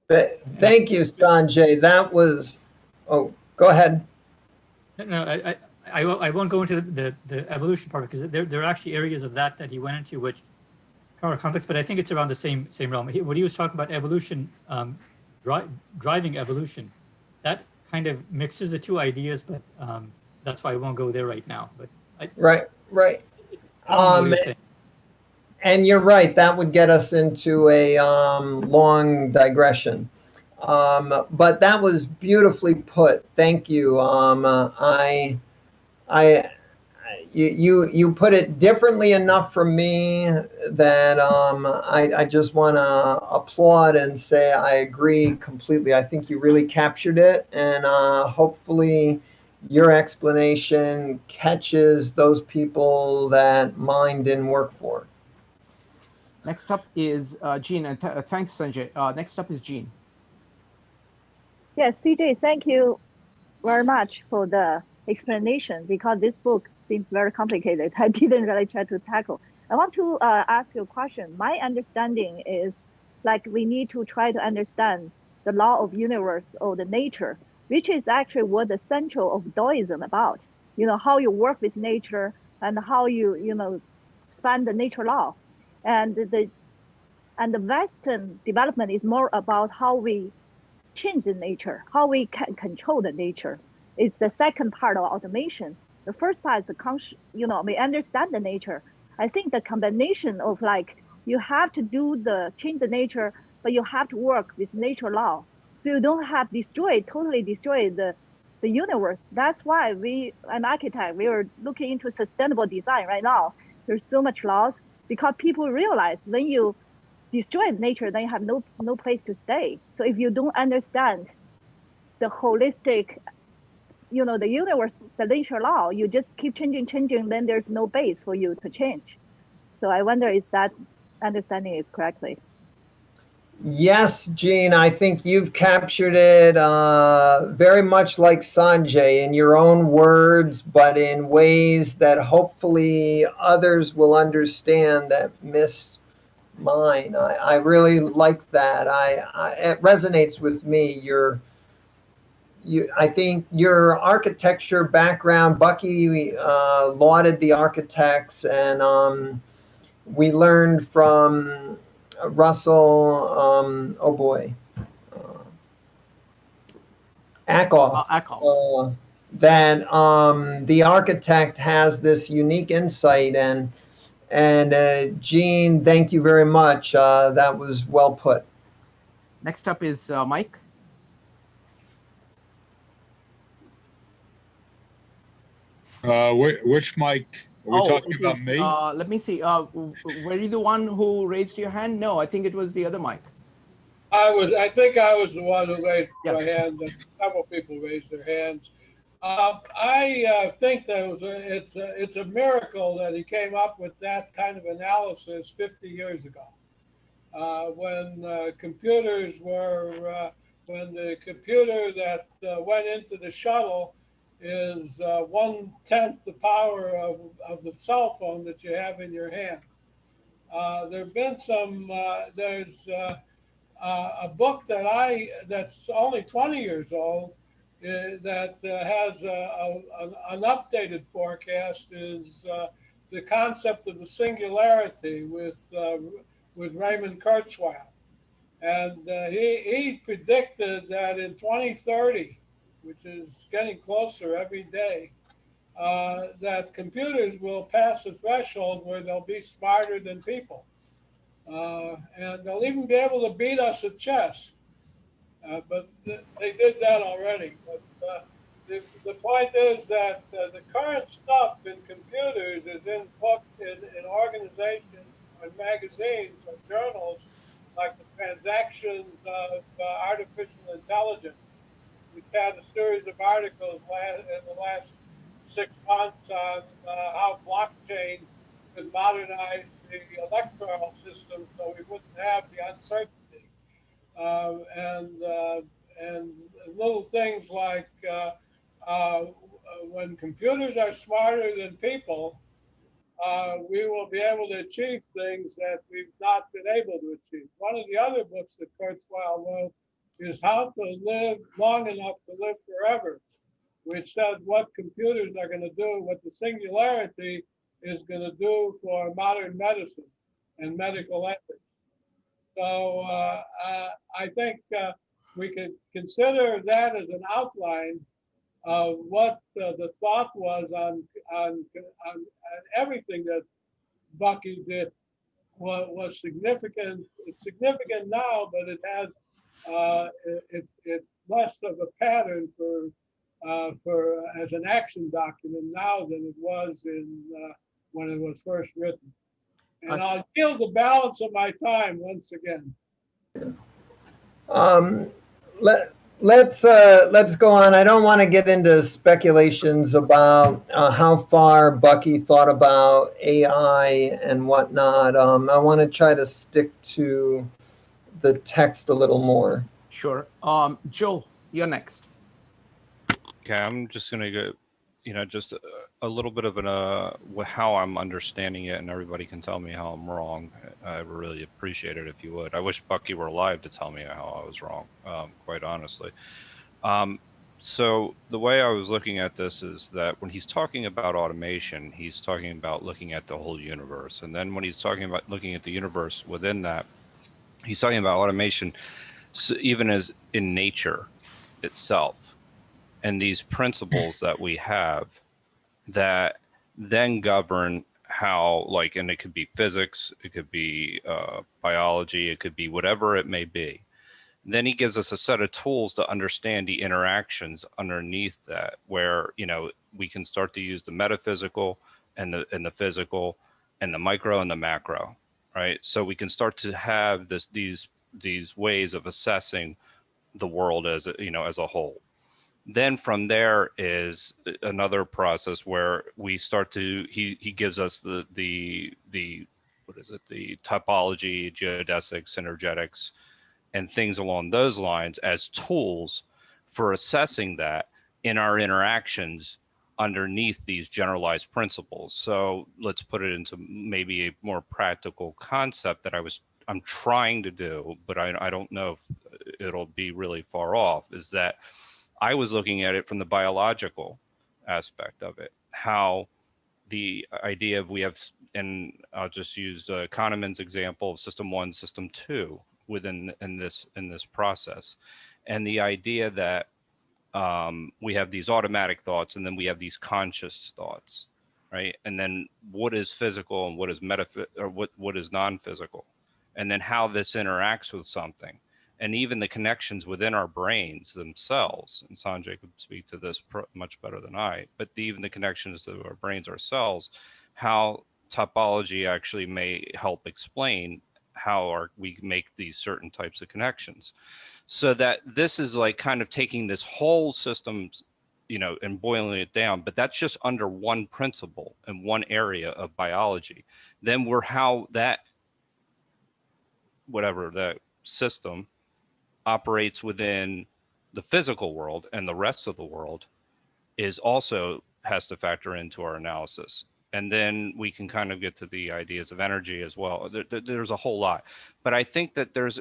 Thank you, Sanjay. That was, oh, go ahead. No, I won't go into the evolution part because there are actually areas of that he went into which are complex, but I think it's around the same realm. When he was talking about evolution, driving evolution, that kind of mixes the two ideas, but that's why I won't go there right now. But Right. Saying. And you're right, that would get us into a long digression. But that was beautifully put. Thank you. You put it differently enough for me that I just want to applaud and say I agree completely. I think you really captured it, and hopefully your explanation catches those people that mine didn't work for. Next up is Jean, and thanks, Sanjay. Next up is Jean. Yes, CJ, thank you very much for the explanation, because this book seems very complicated. I didn't really try to tackle. I want to ask you a question. My understanding is we need to try to understand the law of universe or the nature, which is actually what the central of Taoism about. How you work with nature and how you find the nature law. And the Western development is more about how we change the nature, how we can control the nature. It's the second part of automation. The first part is we understand the nature. I think the combination of you have to change the nature, but you have to work with nature law. So you don't have totally destroy the universe. That's why an architect, we are looking into sustainable design right now. There's so much loss because people realize when you destroy nature, then you have no place to stay. So if you don't understand the holistic, the universe, the nature law, you just keep changing, then there's no base for you to change. So I wonder if that understanding is correctly. Yes, Jean, I think you've captured it very much like Sanjay in your own words, but in ways that hopefully others will understand that missed mine. I really like that. It resonates with me. I think your architecture background, Bucky lauded the architects, and we learned from Russell, Ackoff, that the architect has this unique insight, and Jean, thank you very much. That was well put. Next up is Mike. Which Mike? Are we talking about me? Let me see. Were you the one who raised your hand? No, I think it was the other Mike. I think I was the one who raised my hand. Several people raised their hands. I think that it's a miracle that he came up with that kind of analysis 50 years ago. when computers were, when the computer that went into the shuttle is 1/10 the power of the cell phone that you have in your hand. There have been some, there's a book that's only 20 years old that has an updated forecast is the concept of the singularity with Raymond Kurzweil. And he predicted that in 2030, which is getting closer every day, that computers will pass a threshold where they'll be smarter than people. And they'll even be able to beat us at chess. But they did that already. But the point is that the current stuff in computers is in books, in organizations, or magazines, or journals, like the Transactions of Artificial Intelligence. We've had a series of articles in the last 6 months on how blockchain could modernize the electoral system so we wouldn't have the uncertainty. And little things like when computers are smarter than people, we will be able to achieve things that we've not been able to achieve. One of the other books that Kurzweil wrote is How to Live Long Enough to Live Forever, which said what computers are going to do, what the singularity is going to do for modern medicine and medical ethics. So I think we could consider that as an outline of what the thought was on everything that Bucky did was significant. It's significant now, but it has it's less of a pattern for as an action document now than it was in when it was first written. And I'll yield the balance of my time once again. Let's go on. I don't want to get into speculations about how far Bucky thought about AI and whatnot. I want to try to stick to the text a little more. Sure. Joe, you're next. Okay, I'm just going to go, just a little bit of how I'm understanding it, and everybody can tell me how I'm wrong. I would really appreciate it if you would. I wish Bucky were alive to tell me how I was wrong, quite honestly. So the way I was looking at this is that when he's talking about automation, he's talking about looking at the whole universe. And then when he's talking about looking at the universe within that, he's talking about automation even as in nature itself. And these principles that we have that then govern how, and it could be physics, it could be biology, it could be whatever it may be. Then he gives us a set of tools to understand the interactions underneath that, where we can start to use the metaphysical and the physical and the micro and the macro, right? So we can start to have these ways of assessing the world as a whole. Then from there is another process where we start to he gives us the typology, geodesics, energetics, and things along those lines as tools for assessing that in our interactions underneath these generalized principles. So let's put it into maybe a more practical concept that I'm trying to do, but I don't know if it'll be really far off, is that I was looking at it from the biological aspect of it, how the idea of we have, and I'll just use Kahneman's example of system 1, system 2 within in this process, and the idea that we have these automatic thoughts and then we have these conscious thoughts, right? And then what is physical and what is what is non-physical, and then how this interacts with something. And even the connections within our brains themselves, and Sanjay could speak to this much better than I, but even the connections to our brains ourselves, how topology actually may help explain how we make these certain types of connections. So that this is kind of taking this whole system, and boiling it down, but that's just under one principle in one area of biology. Then how that whatever that system operates within the physical world and the rest of the world is also has to factor into our analysis. And then we can kind of get to the ideas of energy as well. There's a whole lot, but I think that there's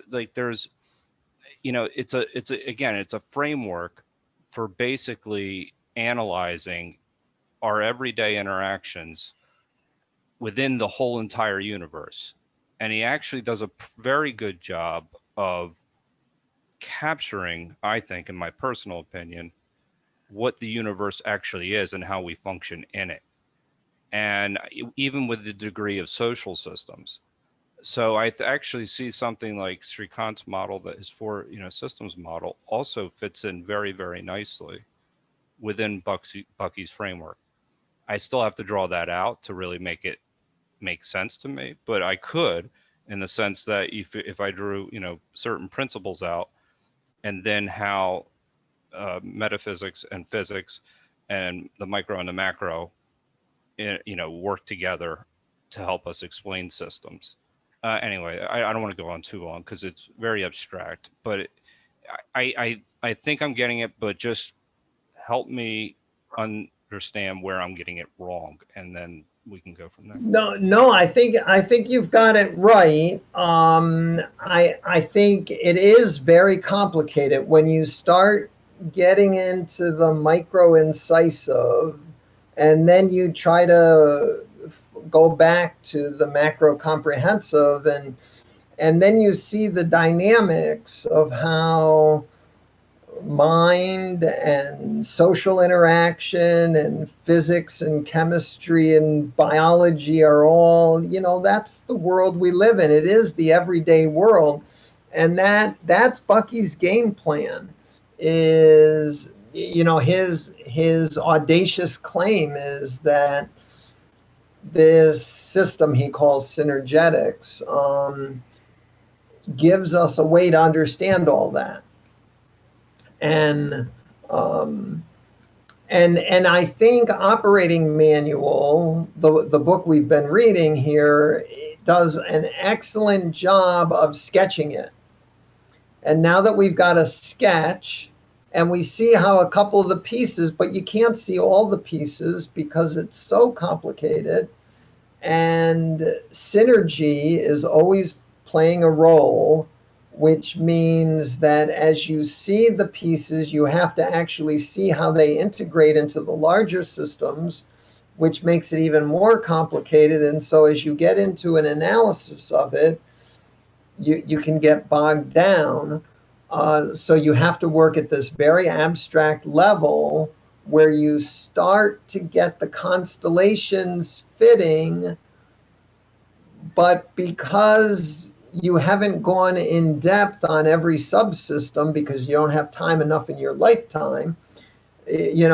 it's a framework for basically analyzing our everyday interactions within the whole entire universe. And he actually does a very good job of capturing, I think, in my personal opinion, what the universe actually is and how we function in it. And even with the degree of social systems. So I actually see something like Srikant's model, that his four systems model, also fits in very, very nicely within Bucky's framework. I still have to draw that out to really make it make sense to me, but I could, in the sense that if I drew certain principles out, and then how metaphysics and physics and the micro and the macro work together to help us explain systems. Anyway, I don't want to go on too long because it's very abstract, but I think I'm getting it, but just help me understand where I'm getting it wrong, and then we can go from there. No, I think you've got it right. I think it is very complicated when you start getting into the micro incisive, and then you try to go back to the macro comprehensive, and then you see the dynamics of how mind and social interaction and physics and chemistry and biology are all, that's the world we live in. It is the everyday world. And that's Bucky's game plan. Is his audacious claim is that this system he calls synergetics gives us a way to understand all that. And I think Operating Manual, the book we've been reading here, does an excellent job of sketching it. And now that we've got a sketch, and we see how a couple of the pieces, but you can't see all the pieces because it's so complicated. And synergy is always playing a role, which means that as you see the pieces, you have to actually see how they integrate into the larger systems, which makes it even more complicated. And so as you get into an analysis of it, you can get bogged down. So you have to work at this very abstract level where you start to get the constellations fitting, but because you haven't gone in depth on every subsystem because you don't have time enough in your lifetime, you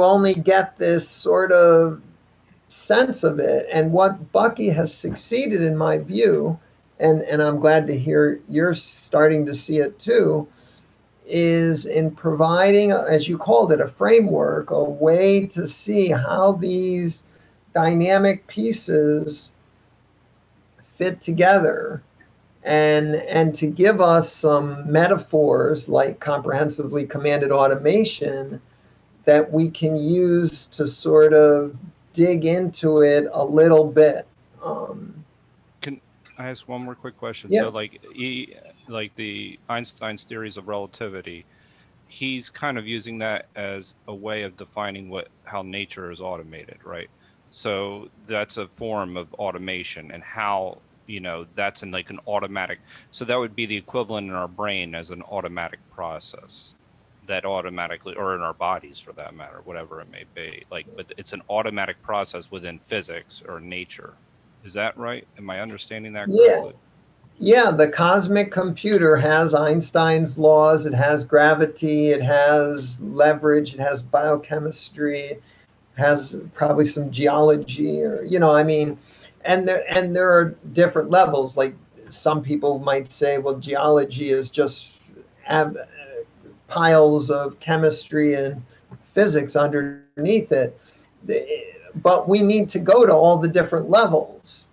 only get this sort of sense of it. And what Bucky has succeeded, in my view, and I'm glad to hear you're starting to see it too, is in providing, as you called it, a framework, a way to see how these dynamic pieces fit together, and to give us some metaphors like comprehensively commanded automation that we can use to sort of dig into it a little bit. Can I ask one more quick question? Yeah. So like the Einstein's theories of relativity, he's kind of using that as a way of defining how nature is automated, right? So that's a form of automation, and how that's in like an automatic. So that would be the equivalent in our brain as an automatic process that automatically, or in our bodies for that matter, whatever it may be, but it's an automatic process within physics or nature. Is that right? Am I understanding that correctly? Yeah, the cosmic computer has Einstein's laws, it has gravity, it has leverage, it has biochemistry, it has probably some geology, or and there are different levels. Like some people might say, well, geology is just piles of chemistry and physics underneath it. But we need to go to all the different levels.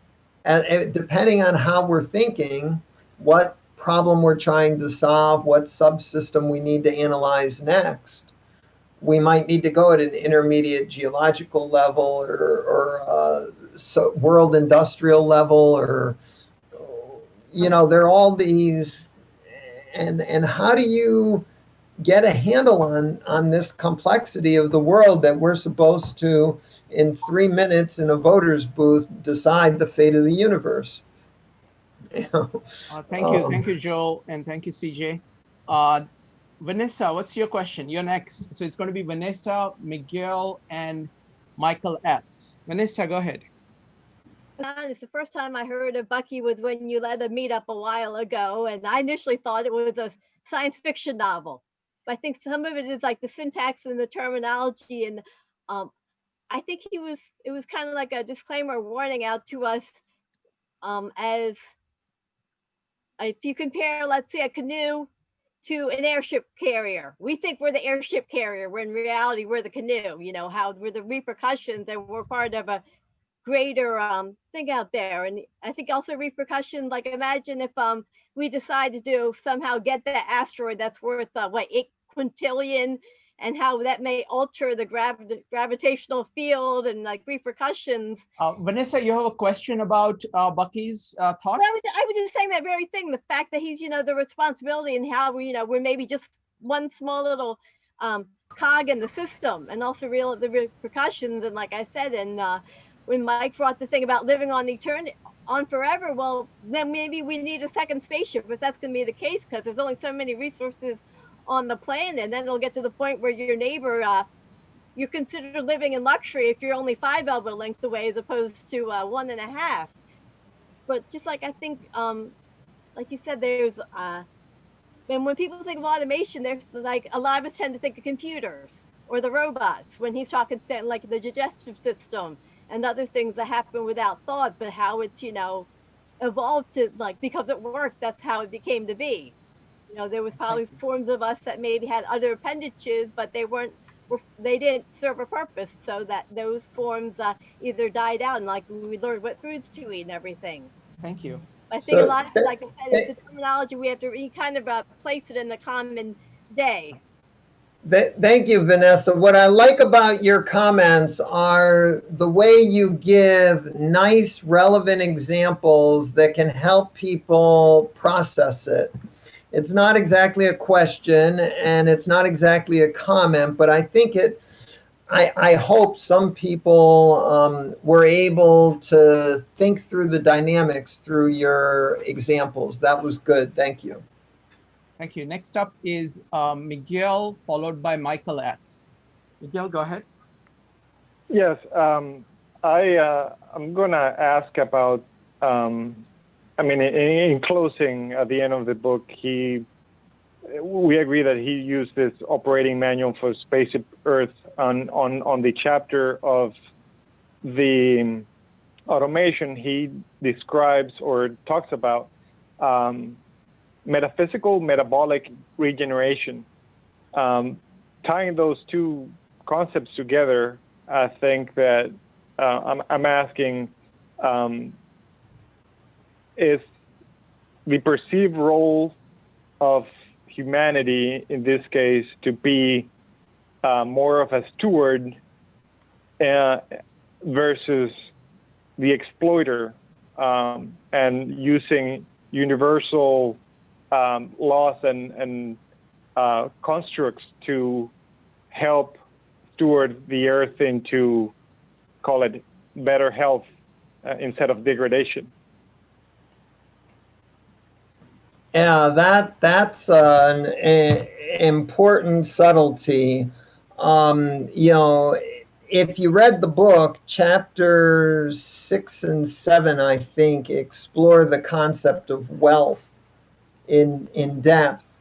and depending on how we're thinking, what problem we're trying to solve, what subsystem we need to analyze next, we might need to go at an intermediate geological level or so world industrial level, or there are all these, and how do you get a handle on this complexity of the world that we're supposed to, in 3 minutes in a voter's booth, decide the fate of the universe? Thank you, Joe, and thank you, CJ. Vanessa, what's your question? You're next. So it's going to be Vanessa, Miguel, and Michael S. Vanessa, go ahead. It's the first time I heard of Bucky was when you led a meetup a while ago, and I initially thought it was a science fiction novel. But I think some of it is like the syntax and the terminology, and I think it was kind of like a disclaimer warning out to us, as if you compare, let's say, a canoe to an airship carrier. We think we're the airship carrier, when in reality we're the canoe. How we're the repercussions, and we're part of a greater thing out there. And I think also repercussions, like imagine if we decided to somehow get the asteroid that's worth 8 quintillion, and how that may alter the gravitational field and like repercussions. Vanessa, you have a question about Bucky's thoughts? Well, I was just saying that very thing, the fact that he's, the responsibility, and how we're maybe just one small little cog in the system, and also the repercussions. And like I said, and when Mike brought the thing about living on forever, well, then maybe we need a second spaceship, if that's going to be the case, because there's only so many resources on the planet. And then it'll get to the point where your neighbor, you consider living in luxury if you're only 5 elbow lengths away, as opposed to 1.5. But just like I think, like you said, there's and when people think of automation, there's like a lot of us tend to think of computers or the robots, when he's talking like the digestive system and other things that happen without thought, but how it's evolved to, like, because it worked, that's how it became to be. There was probably forms of us that maybe had other appendages, but they didn't serve a purpose, so that those forms either died out, and like we learned what foods to eat and everything. Thank you. I think a lot of it, like I said, it's the terminology. We have to kind of place it in the common day. Thank you, Vanessa. What I like about your comments are the way you give nice, relevant examples that can help people process it. It's not exactly a question, and it's not exactly a comment, but I think I hope some people were able to think through the dynamics through your examples. That was good. Thank you. Thank you. Next up is Miguel, followed by Michael S. Miguel, go ahead. Yes, I'm going to ask about, in closing, at the end of the book, we agree that he used this operating manual for Spaceship Earth on the chapter of the automation. He describes or talks about metaphysical metabolic regeneration. Tying those two concepts together, I think that I'm asking, is the perceived role of humanity, in this case, to be more of a steward versus the exploiter, and using universal laws and constructs to help steward the earth into, call it, better health instead of degradation. Yeah, that's an important subtlety. If you read the book, chapters 6 and 7, I think, explore the concept of wealth in depth.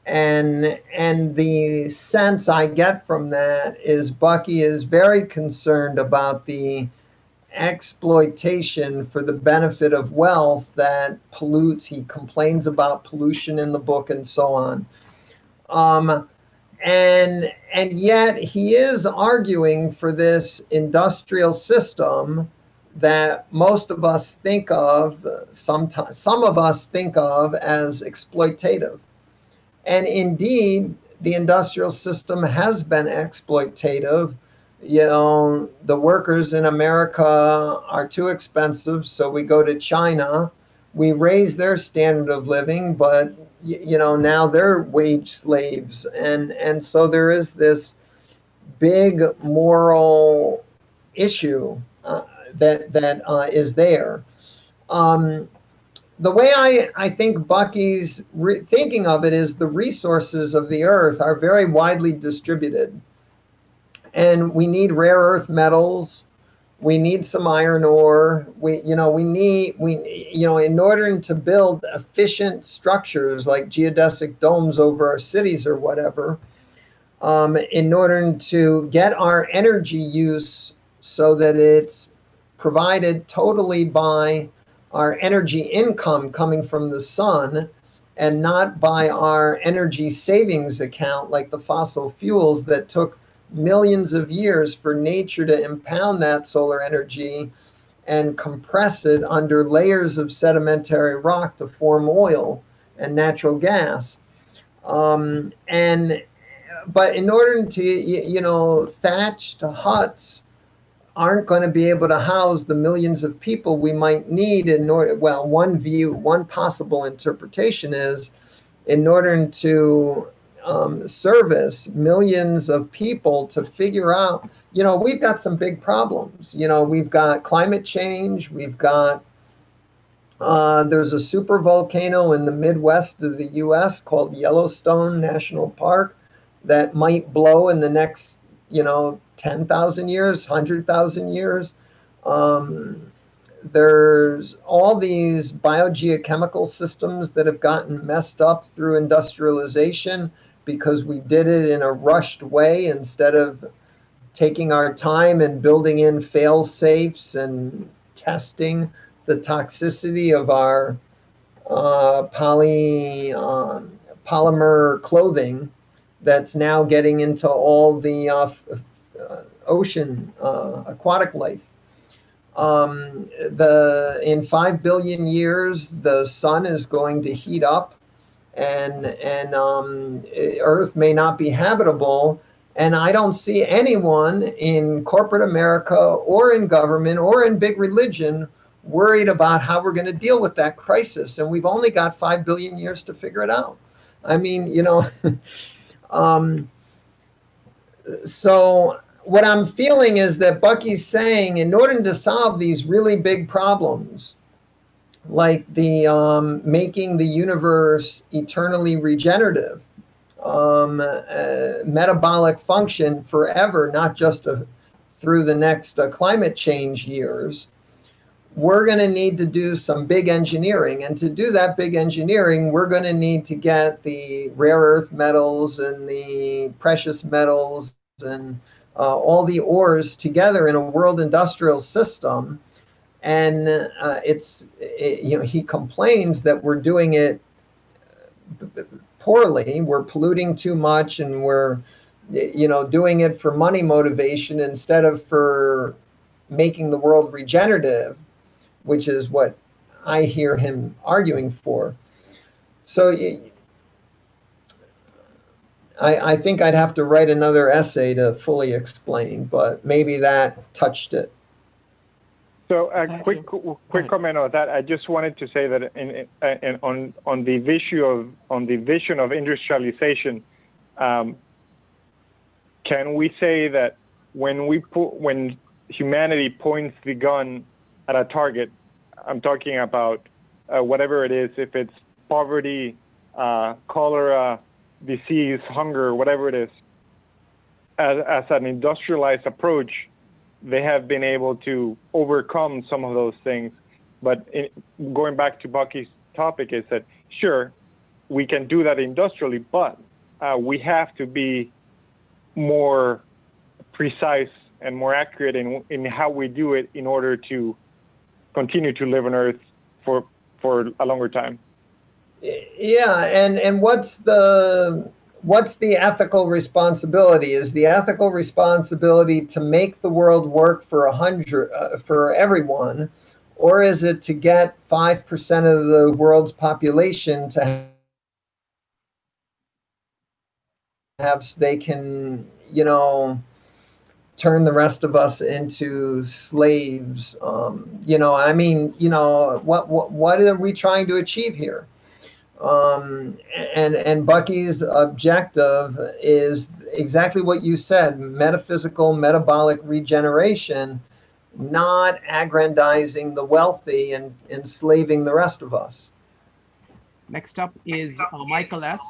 And the sense I get from that is Bucky is very concerned about the exploitation for the benefit of wealth that pollutes. He complains about pollution in the book and so on. And yet he is arguing for this industrial system that most of us think of, sometimes some of us think of as exploitative. And indeed, the industrial system has been exploitative. You know, the workers in America are too expensive, so we go to China. We raise their standard of living, but you know, now they're wage slaves, and so there is this big moral issue that is there. Um, the way I think Bucky's thinking of it is the resources of the earth are very widely distributed. And we need rare earth metals. We need some iron ore. In order to build efficient structures like geodesic domes over our cities or whatever, in order to get our energy use so that it's provided totally by our energy income coming from the sun and not by our energy savings account like the fossil fuels that took millions of years for nature to impound that solar energy and compress it under layers of sedimentary rock to form oil and natural gas. But in order to, thatched huts aren't going to be able to house the millions of people we might need in order. Well, one possible interpretation is in order to service millions of people to figure out, we've got some big problems. We've got climate change. We've got, there's a super volcano in the Midwest of the US called Yellowstone National Park that might blow in the next, 10,000 years, 100,000 years. There's all these biogeochemical systems that have gotten messed up through industrialization because we did it in a rushed way instead of taking our time and building in fail safes and testing the toxicity of our polymer clothing that's now getting into all the ocean aquatic life. In 5 billion years, the sun is going to heat up, and Earth may not be habitable. And I don't see anyone in corporate America or in government or in big religion worried about how we're going to deal with that crisis. And we've only got 5 billion years to figure it out. I mean, so what I'm feeling is that Bucky's saying in order to solve these really big problems, like the making the universe eternally regenerative, metabolic function forever, not just through the next climate change years, we're going to need to do some big engineering. And to do that big engineering, we're going to need to get the rare earth metals and the precious metals and all the ores together in a world industrial system. And he complains that we're doing it poorly. We're polluting too much, and we're, doing it for money motivation instead of for making the world regenerative, which is what I hear him arguing for. So I think I'd have to write another essay to fully explain, but maybe that touched it. So a quick comment on that. I just wanted to say that on the vision of industrialization, can we say that when humanity points the gun at a target, I'm talking about whatever it is, if it's poverty, cholera, disease, hunger, whatever it is, as an industrialized approach, they have been able to overcome some of those things. But going back to Bucky's topic is that, sure, we can do that industrially, but we have to be more precise and more accurate in how we do it in order to continue to live on Earth for a longer time. Yeah, and what's the what's the ethical responsibility? Is the ethical responsibility to make the world work for for everyone, or is it to get 5% of the world's population to have so they can, turn the rest of us into slaves? What are we trying to achieve here? And Bucky's objective is exactly what you said: metaphysical, metabolic regeneration, not aggrandizing the wealthy and enslaving the rest of us. Next up is Michael S.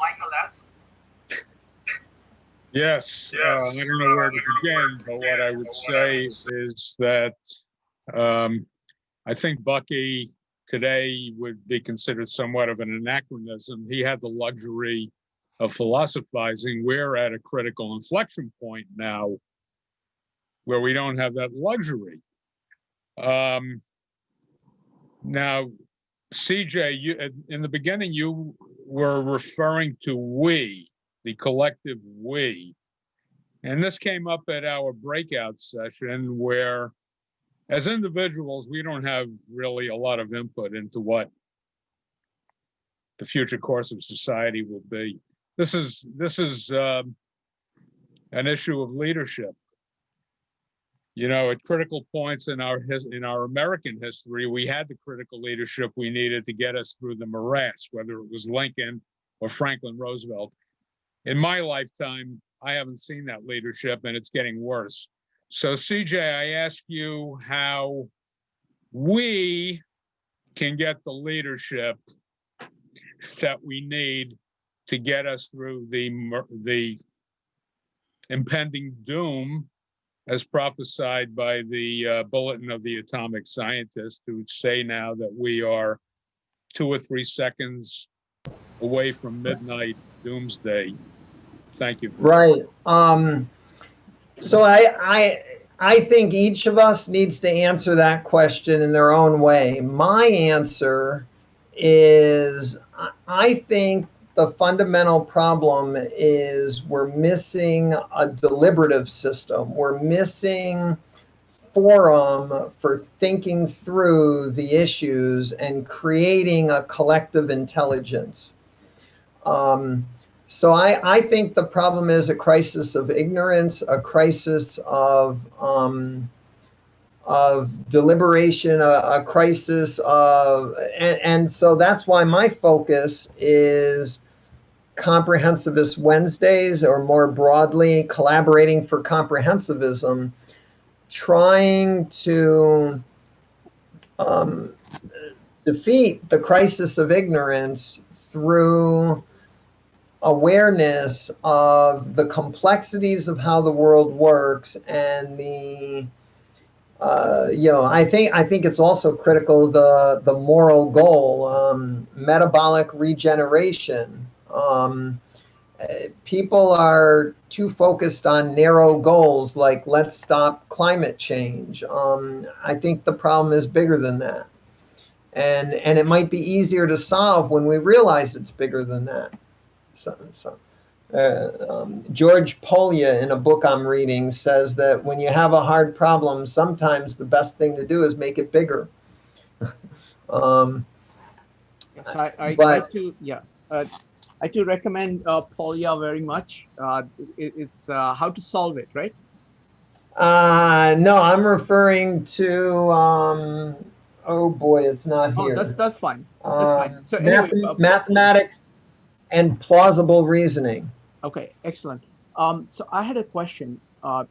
Yes, I don't know where to begin, but what I would say is that I think Bucky today would be considered somewhat of an anachronism. He had the luxury of philosophizing. We're at a critical inflection point now where we don't have that luxury. Now, CJ, in the beginning, you were referring to we, the collective we. And this came up at our breakout session where, as individuals, we don't have really a lot of input into what the future course of society will be. This is an issue of leadership. At critical points in our American history, we had the critical leadership we needed to get us through the morass, whether it was Lincoln or Franklin Roosevelt. In my lifetime, I haven't seen that leadership, and it's getting worse. So, CJ, I ask you how we can get the leadership that we need to get us through the impending doom as prophesied by the Bulletin of the Atomic Scientists, who say now that we are 2 or 3 seconds away from midnight doomsday. Thank you. Right. So I think each of us needs to answer that question in their own way. My answer is I think the fundamental problem is we're missing a deliberative system. We're missing forum for thinking through the issues and creating a collective intelligence. So I think the problem is a crisis of ignorance, a crisis of deliberation, a crisis of, and so that's why my focus is Comprehensivist Wednesdays, or more broadly, collaborating for comprehensivism, trying to defeat the crisis of ignorance through awareness of the complexities of how the world works, and the I think it's also critical the moral goal, metabolic regeneration. People are too focused on narrow goals like let's stop climate change. I think the problem is bigger than that, and it might be easier to solve when we realize it's bigger than that. George Polya, in a book I'm reading, says that when you have a hard problem, sometimes the best thing to do is make it bigger. Yes, I do recommend Polya very much. It's How to Solve It, right? No, I'm referring to. Oh boy, it's not here. Oh, that's fine. That's fine. So anyway, mathematics and plausible reasoning. Okay, excellent. So I had a question. I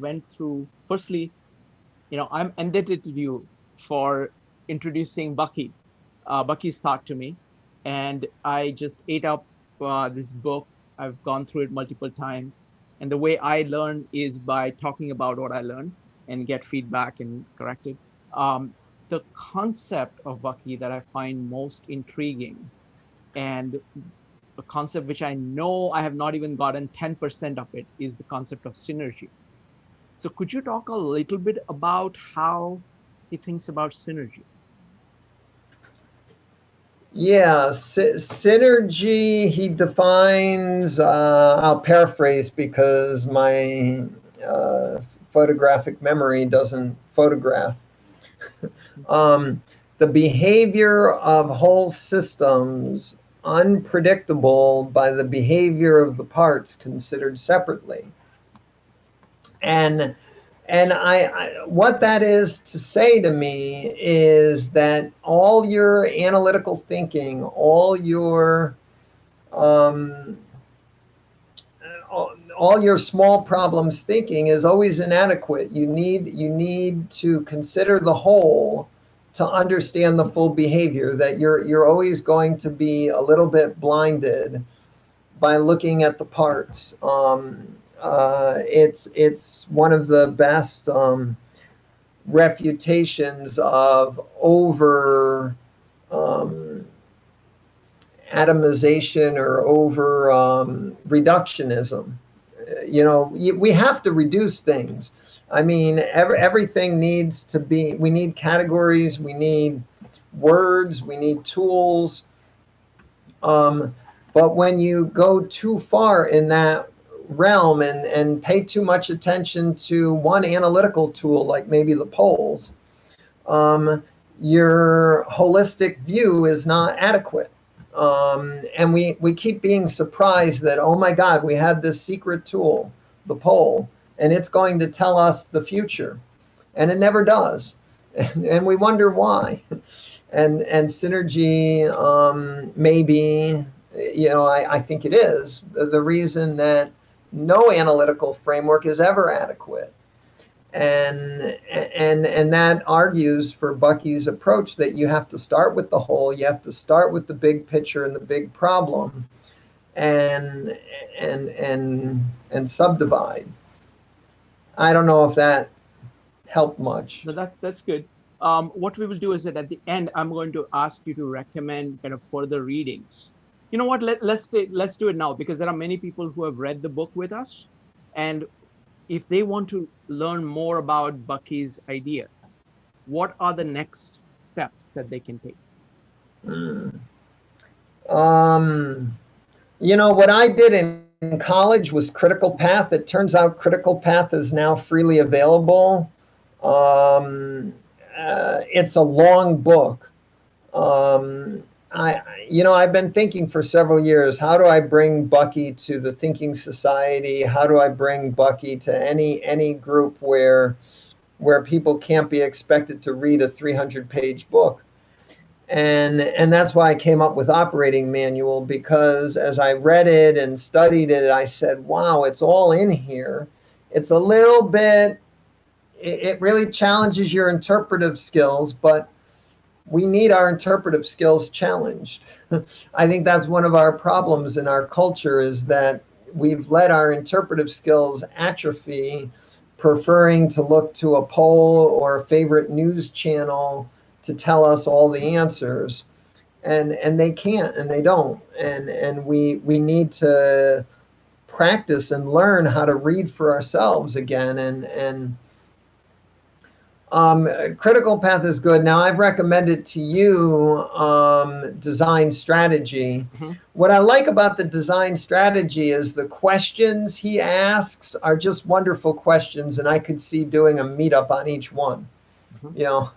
went through, firstly, I'm indebted to you for introducing Bucky's thought to me. And I just ate up this book. I've gone through it multiple times. And the way I learn is by talking about what I learned and get feedback and correct it. The concept of Bucky that I find most intriguing, and a concept which I know I have not even gotten 10% of it, is the concept of synergy. So could you talk a little bit about how he thinks about synergy? Yeah, synergy, he defines, I'll paraphrase because my photographic memory doesn't photograph. The behavior of whole systems unpredictable by the behavior of the parts considered separately. And what that is to say to me is that all your analytical thinking, um, all your small problems thinking is always inadequate. You need to consider the whole to understand the full behavior. That you're always going to be a little bit blinded by looking at the parts. It's one of the best refutations of over atomization or over reductionism. We have to reduce things. I mean, everything needs to be, we need categories, we need words, we need tools. But when you go too far in that realm and pay too much attention to one analytical tool, like maybe the polls, your holistic view is not adequate. And we keep being surprised that, oh my God, we had this secret tool, the poll, and it's going to tell us the future. And it never does. And we wonder why. And synergy, maybe, I think it is the reason that no analytical framework is ever adequate. And that argues for Bucky's approach that you have to start with the whole, you have to start with the big picture and the big problem, and subdivide. I don't know if that helped much. No, that's good. What we will do is that at the end, I'm going to ask you to recommend kind of further readings. You know what? Let's do it now, because there are many people who have read the book with us, and if they want to learn more about Bucky's ideas, what are the next steps that they can take? What I did in college was Critical Path. It turns out Critical Path is now freely available. It's a long book. I've been thinking for several years, how do I bring Bucky to the thinking society? How do I bring Bucky to any group where people can't be expected to read a 300-page book? And that's why I came up with Operating Manual, because as I read it and studied it, I said, wow, it's all in here. It's a little bit, it really challenges your interpretive skills, but we need our interpretive skills challenged. I think that's one of our problems in our culture, is that we've let our interpretive skills atrophy, preferring to look to a poll or a favorite news channel to tell us all the answers. And they can't, and they don't. And we need to practice and learn how to read for ourselves again. And Critical Path is good. Now, I've recommended to you Design Strategy. Mm-hmm. What I like about the Design Strategy is the questions he asks are just wonderful questions, and I could see doing a meetup on each one. Mm-hmm.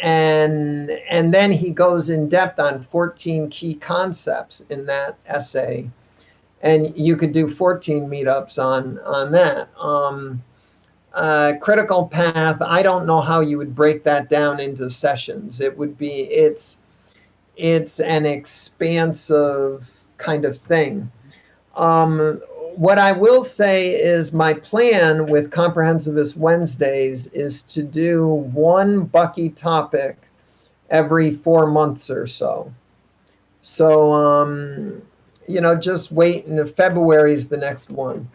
And then he goes in depth on 14 key concepts in that essay, and you could do 14 meetups on that. Critical Path, I don't know how you would break that down into sessions. It's an expansive kind of thing. What I will say is my plan with Comprehensivist Wednesdays is to do one Bucky topic every 4 months or so. So, just wait, and February is the next one.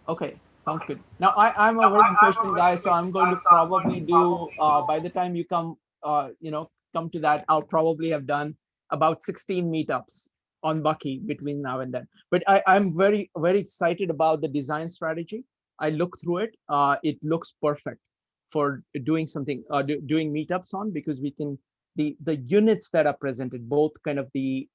Okay, sounds good. Now, I'm a very impatient guy, so I'm going to probably do, by the time you come to that, I'll probably have done about 16 meetups on Bucky between now and then. But I'm very, very excited about the design strategy. I look through it. It looks perfect for doing something, doing meetups on, because we can the units that are presented, both kind of the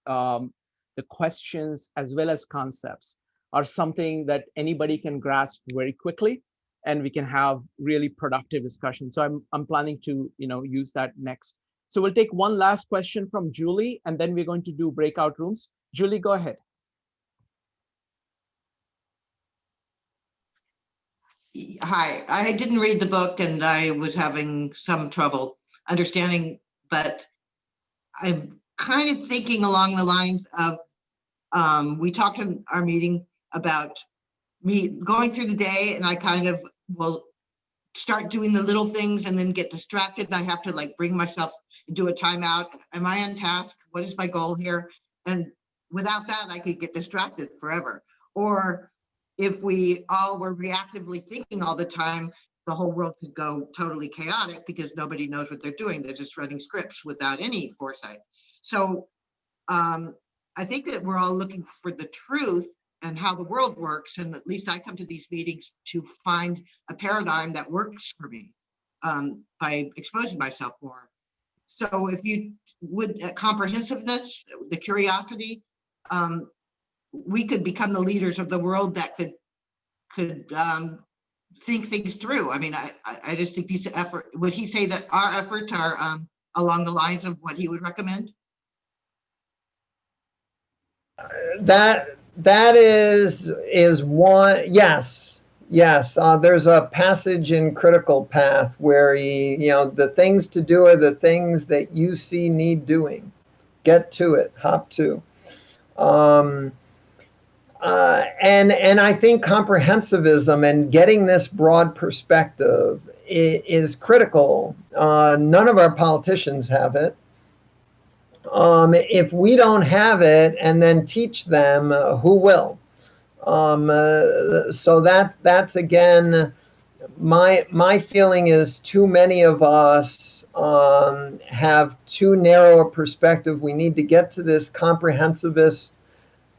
questions as well as concepts, are something that anybody can grasp very quickly, and we can have really productive discussion. So I'm planning to use that next. So we'll take one last question from Julie, and then we're going to do breakout rooms. Julie, go ahead. Hi, I didn't read the book and I was having some trouble understanding, but I'm kind of thinking along the lines of, we talked in our meeting about me going through the day, and I kind of will start doing the little things and then get distracted. And I have to like bring myself, do a timeout. Am I on task? What is my goal here? And without that, I could get distracted forever. Or if we all were reactively thinking all the time, the whole world could go totally chaotic because nobody knows what they're doing. They're just running scripts without any foresight. So I think that we're all looking for the truth and how the world works. And at least I come to these meetings to find a paradigm that works for me by exposing myself more. So if you would, comprehensiveness, the curiosity, we could become the leaders of the world that could think things through. I mean, I just think these effort, would he say that our efforts are along the lines of what he would recommend? That is one. Yes. There's a passage in Critical Path where the things to do are the things that you see need doing. Get to it. Hop to. And I think comprehensivism and getting this broad perspective is critical. None of our politicians have it. If we don't have it and then teach them, who will? So that's again, my feeling is too many of us have too narrow a perspective. We need to get to this comprehensivist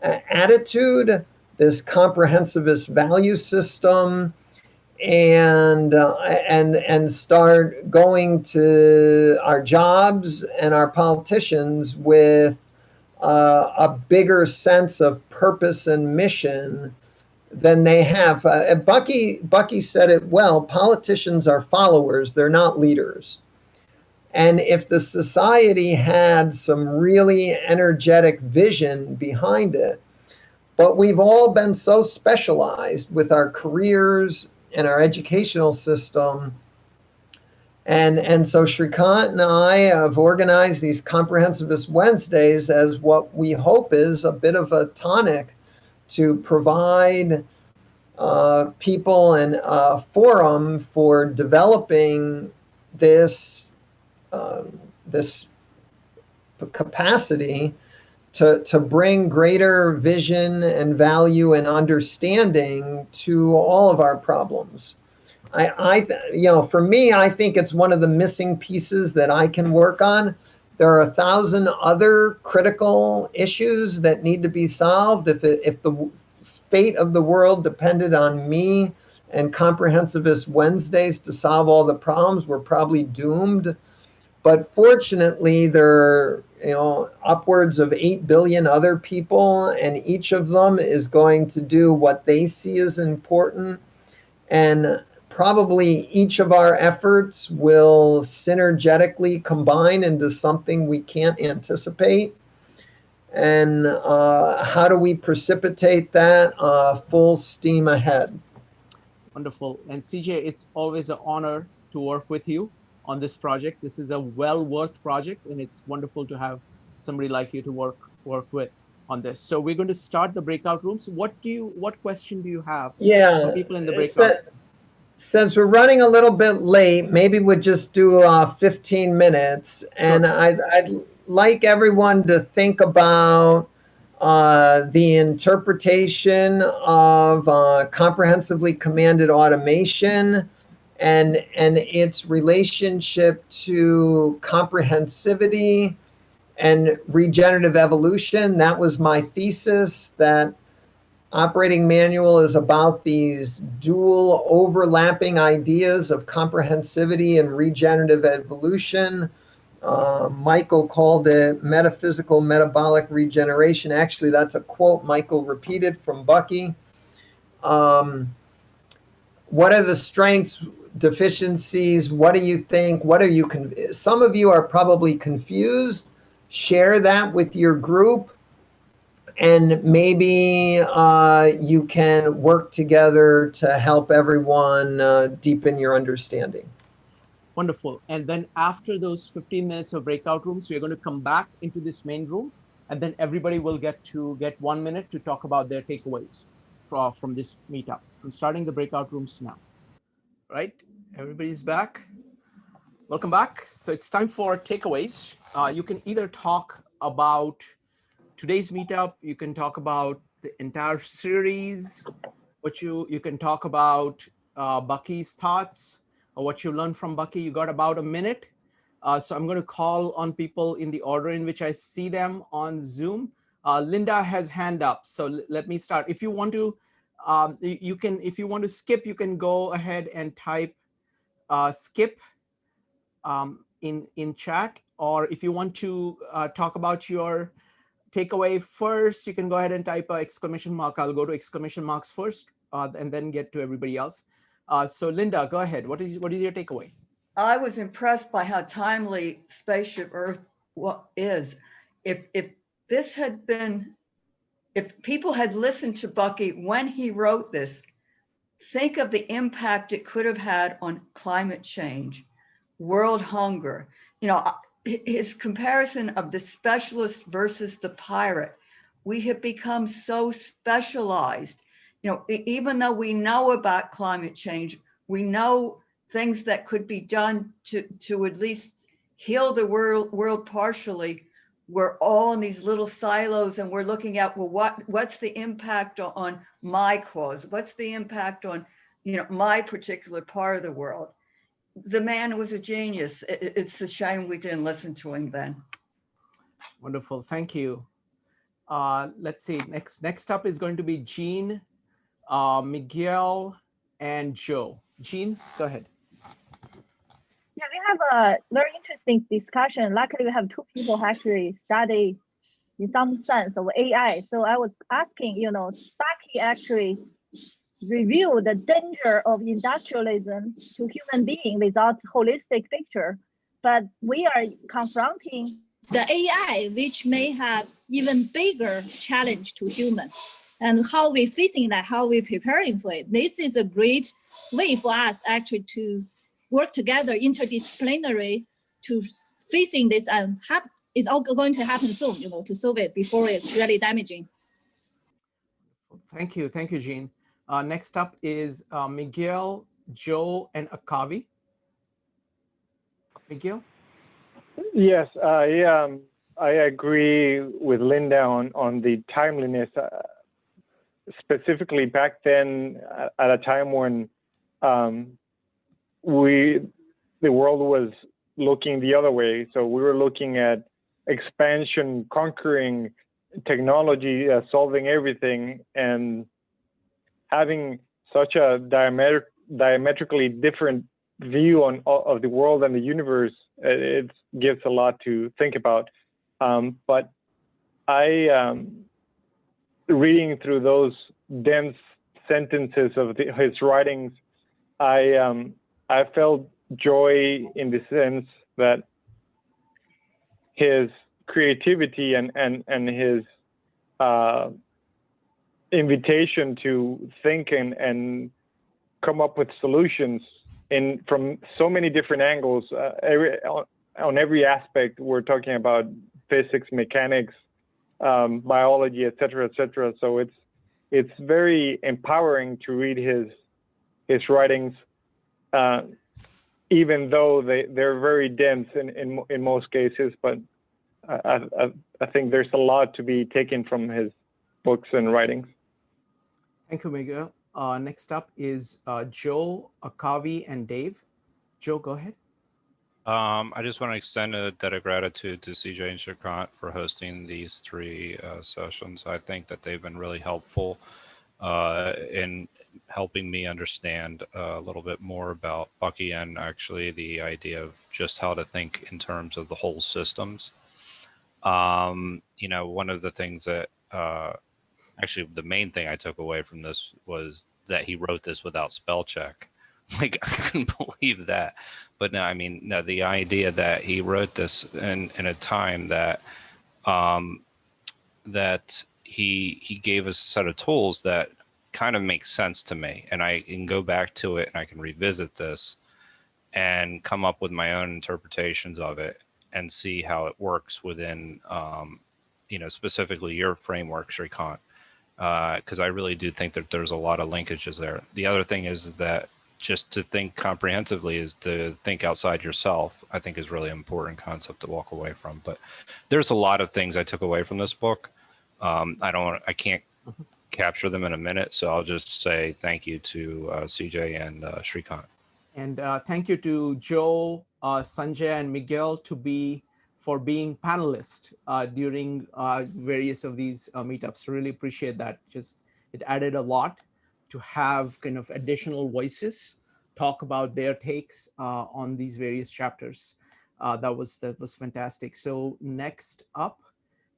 attitude, this comprehensivist value system, and start going to our jobs and our politicians with a bigger sense of purpose and mission than they have. Bucky said it well. Politicians are followers; they're not leaders. And if the society had some really energetic vision behind it, but we've all been so specialized with our careers and our educational system. And so Shrikant and I have organized these Comprehensivist Wednesdays as what we hope is a bit of a tonic to provide people and a forum for developing this capacity to bring greater vision and value and understanding to all of our problems. For me, I think it's one of the missing pieces that I can work on. There are 1,000 other critical issues that need to be solved. If the fate of the world depended on me and Comprehensivist Wednesdays to solve all the problems, we're probably doomed. But fortunately, there are upwards of 8 billion other people, and each of them is going to do what they see as important. And probably each of our efforts will synergetically combine into something we can't anticipate. And how do we precipitate that? Full steam ahead. Wonderful. And CJ, it's always an honor to work with you on this project. This is a well-worth project, and it's wonderful to have somebody like you to work with on this. So we're going to start the breakout rooms. What question do you have for people in the breakout? Since we're running a little bit late, maybe we'll just do 15 minutes. And sure. I'd like everyone to think about the interpretation of comprehensively commanded automation and its relationship to comprehensivity and regenerative evolution. That was my thesis, that operating manual is about these dual overlapping ideas of comprehensivity and regenerative evolution. Michael called it metaphysical metabolic regeneration. Actually, that's a quote Michael repeated from Bucky. What are the strengths, deficiencies? What do you think? What are you? Some of you are probably confused. Share that with your group, and maybe you can work together to help everyone deepen your understanding. Wonderful. And then after those 15 minutes of breakout rooms, we're going to come back into this main room, and then everybody will get 1 minute to talk about their takeaways from this meetup. I'm starting the breakout rooms now. Right? Everybody's back. Welcome back. So it's time for takeaways. You can either talk about today's meetup, you can talk about the entire series, what you can talk about Bucky's thoughts, or what you learned from Bucky. You got about a minute. So I'm going to call on people in the order in which I see them on Zoom. Linda has hand up. So let me start. If you want to, you can, if you want to skip, you can go ahead and type skip in chat. Or if you want to talk about your takeaway first, you can go ahead and type a exclamation mark. I'll go to exclamation marks first and then get to everybody else. So Linda, go ahead. What is your takeaway? I was impressed by how timely Spaceship Earth is. If this had been, if people had listened to Bucky when he wrote this, think of the impact it could have had on climate change, world hunger. You know, his comparison of the specialist versus the pirate. We have become so specialized. You know, even though we know about climate change, we know things that could be done to at least heal the world partially. We're all in these little silos, and we're looking at, well, what's the impact on my cause? What's the impact on, you know, my particular part of the world? The man was a genius. It's a shame we didn't listen to him then. Wonderful, thank you. Let's see. Next up is going to be Jean, Miguel, and Joe. Jean, go ahead. Yeah, we have a very interesting discussion. Luckily, we have two people who actually study in some sense of AI. So I was asking, you know, Bucky actually revealed the danger of industrialism to human being without holistic picture. But we are confronting the AI, which may have even bigger challenge to humans. And how we facing that, how we preparing for it. This is a great way for us actually to work together interdisciplinary to facing this, and it's all going to happen soon, you know, to solve it before it's really damaging. Thank you, Jean. Next up is Miguel, Joe, and Akavi. Miguel? Yes, I agree with Linda on the timeliness, specifically back then at a time when the world was looking the other way. So we were looking at expansion, conquering technology, solving everything, and having such a diametrically different view of the world and the universe. It gives a lot to think about. But reading through those dense sentences of his writings, I felt joy in the sense that his creativity and his invitation to think and come up with solutions from so many different angles, on every aspect. We're talking about physics, mechanics, biology, et cetera, et cetera. So it's very empowering to read his writings, even though they're very dense in most cases. But I think there's a lot to be taken from his books and writings. Thank you, Miguel. Next up is Joe, Akavi, and Dave. Joe, go ahead. I just want to extend a debt of gratitude to CJ and Shrikant for hosting these three sessions. I think that they've been really helpful in helping me understand a little bit more about Bucky and actually the idea of just how to think in terms of the whole systems. One of the things that actually the main thing I took away from this was that he wrote this without spell check. Like, I couldn't believe that. But no, I mean, no, the idea that he wrote this in a time that that he gave us a set of tools that kind of makes sense to me, and I can go back to it and I can revisit this and come up with my own interpretations of it and see how it works within specifically your framework, Shrikant, because I really do think that there's a lot of linkages there. The other thing is that just to think comprehensively is to think outside yourself, I think is really an important concept to walk away from. But there's a lot of things I took away from this book. I can't capture them in a minute, so I'll just say thank you to CJ and Shrikant. And thank you to Joe, Sanjay, and Miguel for being panelists during various of these meetups. Really appreciate that. It added a lot to have kind of additional voices talk about their takes on these various chapters. That was fantastic. So next up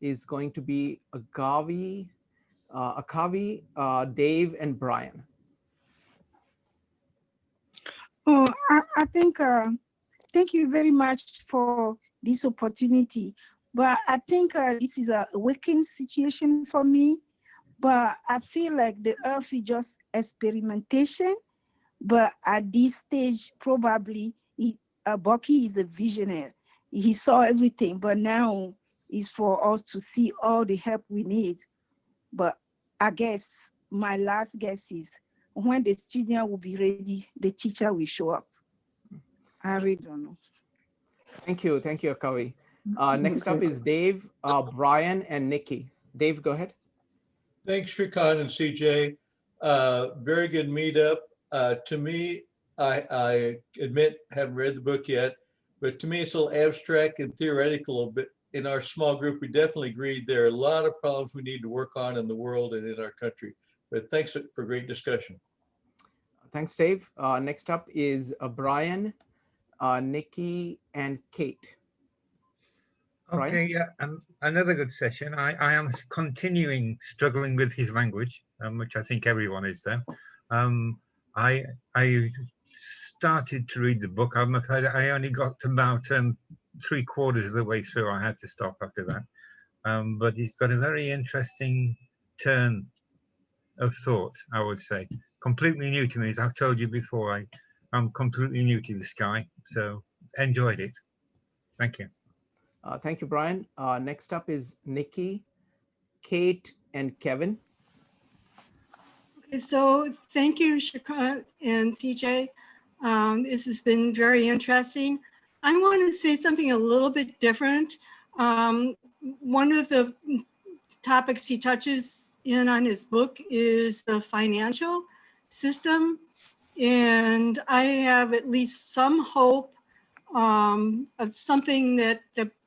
is going to be Akavi, Dave, and Brian. Oh, I think, thank you very much for this opportunity. But I think this is a working situation for me. But I feel like the Earth is just experimentation. But at this stage, probably Bucky is a visionary. He saw everything, but now it's for us to see all the help we need. But I guess my last guess is when the student will be ready, the teacher will show up. I really don't know. Thank you, Akavi. Next up is Dave, Brian, and Nikki. Dave, go ahead. Thanks, Shrikant and CJ. Very good meetup. To me, I admit, haven't read the book yet, but to me, it's a little abstract and theoretical. But in our small group, we definitely agreed there are a lot of problems we need to work on in the world and in our country. But thanks for great discussion. Thanks, Dave. Next up is Brian, Nikki, and Kate. Brian? Okay, yeah, another good session. I am continuing struggling with his language, which I think everyone is there. I started to read the book. I'm afraid I only got about 3/4 of the way through. I had to stop after that. But it's got a very interesting turn of thought, I would say. Completely new to me, as I've told you before. I'm completely new to this guy, so enjoyed it. Thank you. Thank you, Brian. Next up is Nikki, Kate, and Kevin. Okay, so thank you, Shrikant and CJ. This has been very interesting. I want to say something a little bit different. One of the topics he touches in on his book is the financial system. And I have at least some hope of something that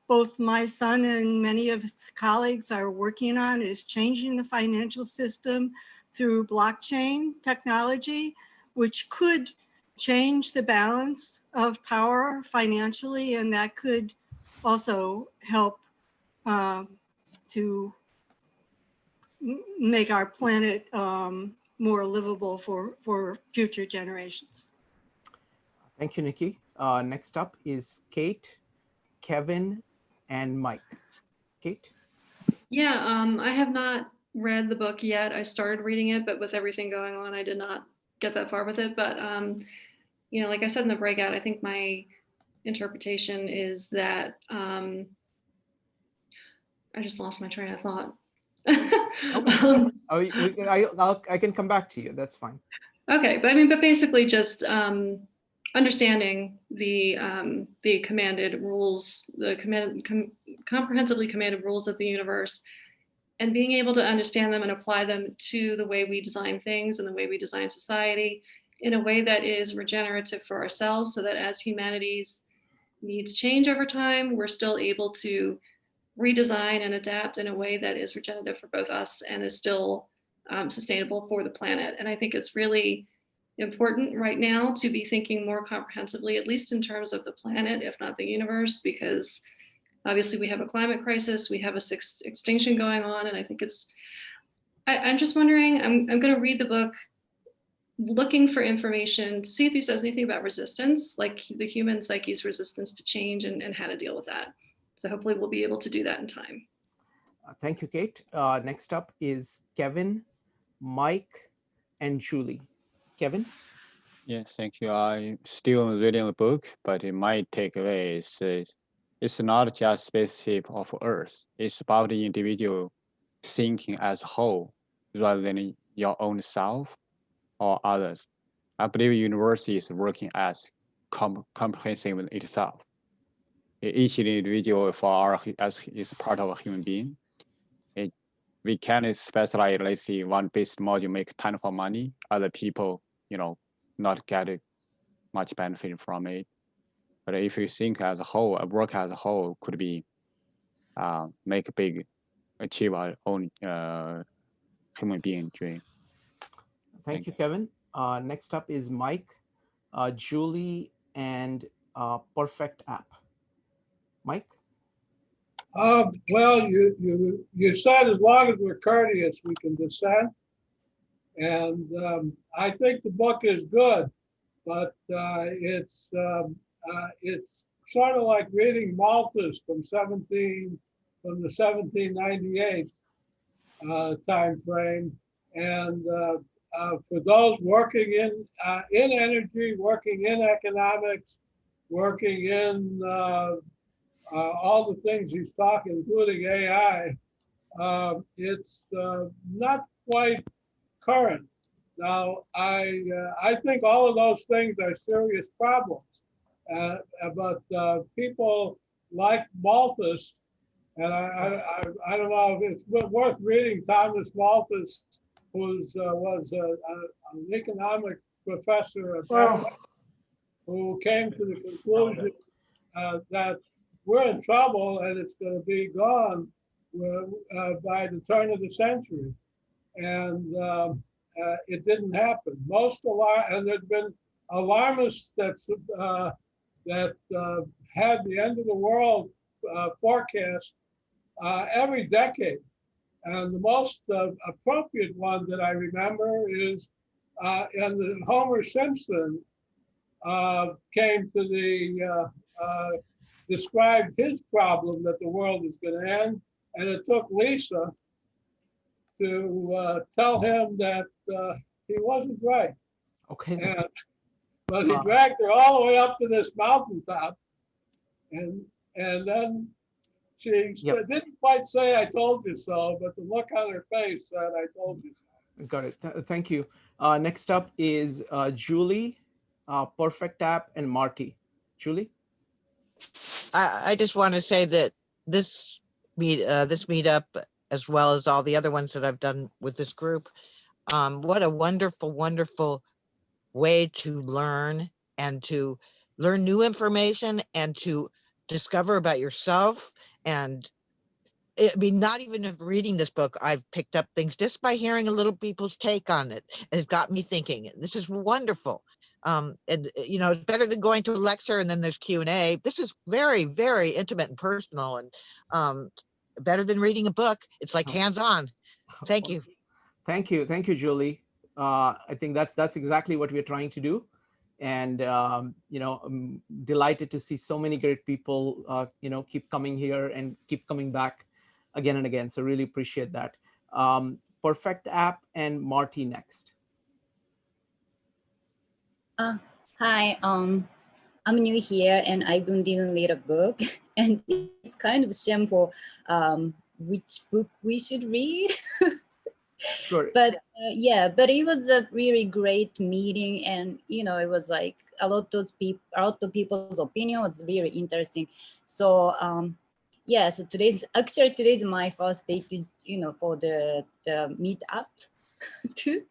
both my son and many of his colleagues are working on, is changing the financial system through blockchain technology, which could change the balance of power financially, and that could also help to make our planet more livable for future generations. Thank you, Nikki. Next up is Kate, Kevin, and Mike. Kate? Yeah, I have not read the book yet. I started reading it, but with everything going on, I did not get that far with it. But, like I said in the breakout, I think my interpretation is that I just lost my train of thought. I can come back to you. That's fine. Okay, but basically just understanding the commanded rules, the comprehensively commanded rules of the universe, and being able to understand them and apply them to the way we design things and the way we design society in a way that is regenerative for ourselves, so that as humanity's needs change over time, we're still able to redesign and adapt in a way that is regenerative for both us and is still sustainable for the planet. And I think it's really important right now to be thinking more comprehensively, at least in terms of the planet, if not the universe, because obviously we have a climate crisis, we have a sixth extinction going on, and I think I'm just wondering, I'm going to read the book looking for information to see if he says anything about resistance, like the human psyche's resistance to change and how to deal with that. So hopefully we'll be able to do that in time. Thank you, Kate. Next up is Kevin, Mike, and Julie. Kevin? Yes, thank you. I'm still reading the book, but my takeaway is it's not just spaceship of Earth. It's about the individual thinking as a whole rather than your own self or others. I believe university is working as comprehensive in itself. Each individual as is part of a human being. We can specialize, let's see, one basic module make ton for money. Other people, not get much benefit from it. But if you think as a whole, work as a whole could be make a big, achieve our own human being dream. Thank you, Kevin. Next up is Mike, Julie, and Perfect App. Mike? Well, you said as long as we're courteous, we can dissent. And I think the book is good, but it's sort of like reading Malthus from the 1798 time frame. And for those working in energy, working in economics, working in all the things he's talking, including AI, it's not quite current. Now, I think all of those things are serious problems, but people like Malthus, and I don't know if it's worth reading Thomas Malthus, who was an economic professor at Harvard, who came to the conclusion that we're in trouble and it's going to be gone by the turn of the century. And it didn't happen. And there's been alarmists that had the end of the world forecast every decade. And the most appropriate one that I remember is and Homer Simpson came to described his problem that the world is going to end, and it took Lisa to tell him that he wasn't right. Okay. But he dragged her all the way up to this mountaintop, and then she didn't quite say "I told you so," but the look on her face said "I told you so." Got it. Thank you. Next up is Julie, Perfect App, and Marty. Julie? I just want to say that this meetup, as well as all the other ones that I've done with this group, what a wonderful, wonderful way to learn and to learn new information and to discover about yourself. And I mean, not even of reading this book, I've picked up things just by hearing a little people's take on it. And it's got me thinking, this is wonderful. And it's better than going to a lecture and then there's Q&A. This is very, very intimate and personal, and better than reading a book. It's like hands-on. Thank you. Thank you, Julie. I think that's exactly what we're trying to do. And I'm delighted to see so many great people keep coming here and keep coming back again and again. So really appreciate that. Perfect App and Marty next. Hi, I'm new here and I didn't read a book, and it's kind of shameful which book we should read. Sure. But but it was a really great meeting, and it was like a lot of people's opinion was really interesting. So so today's my first day to for the meet up too.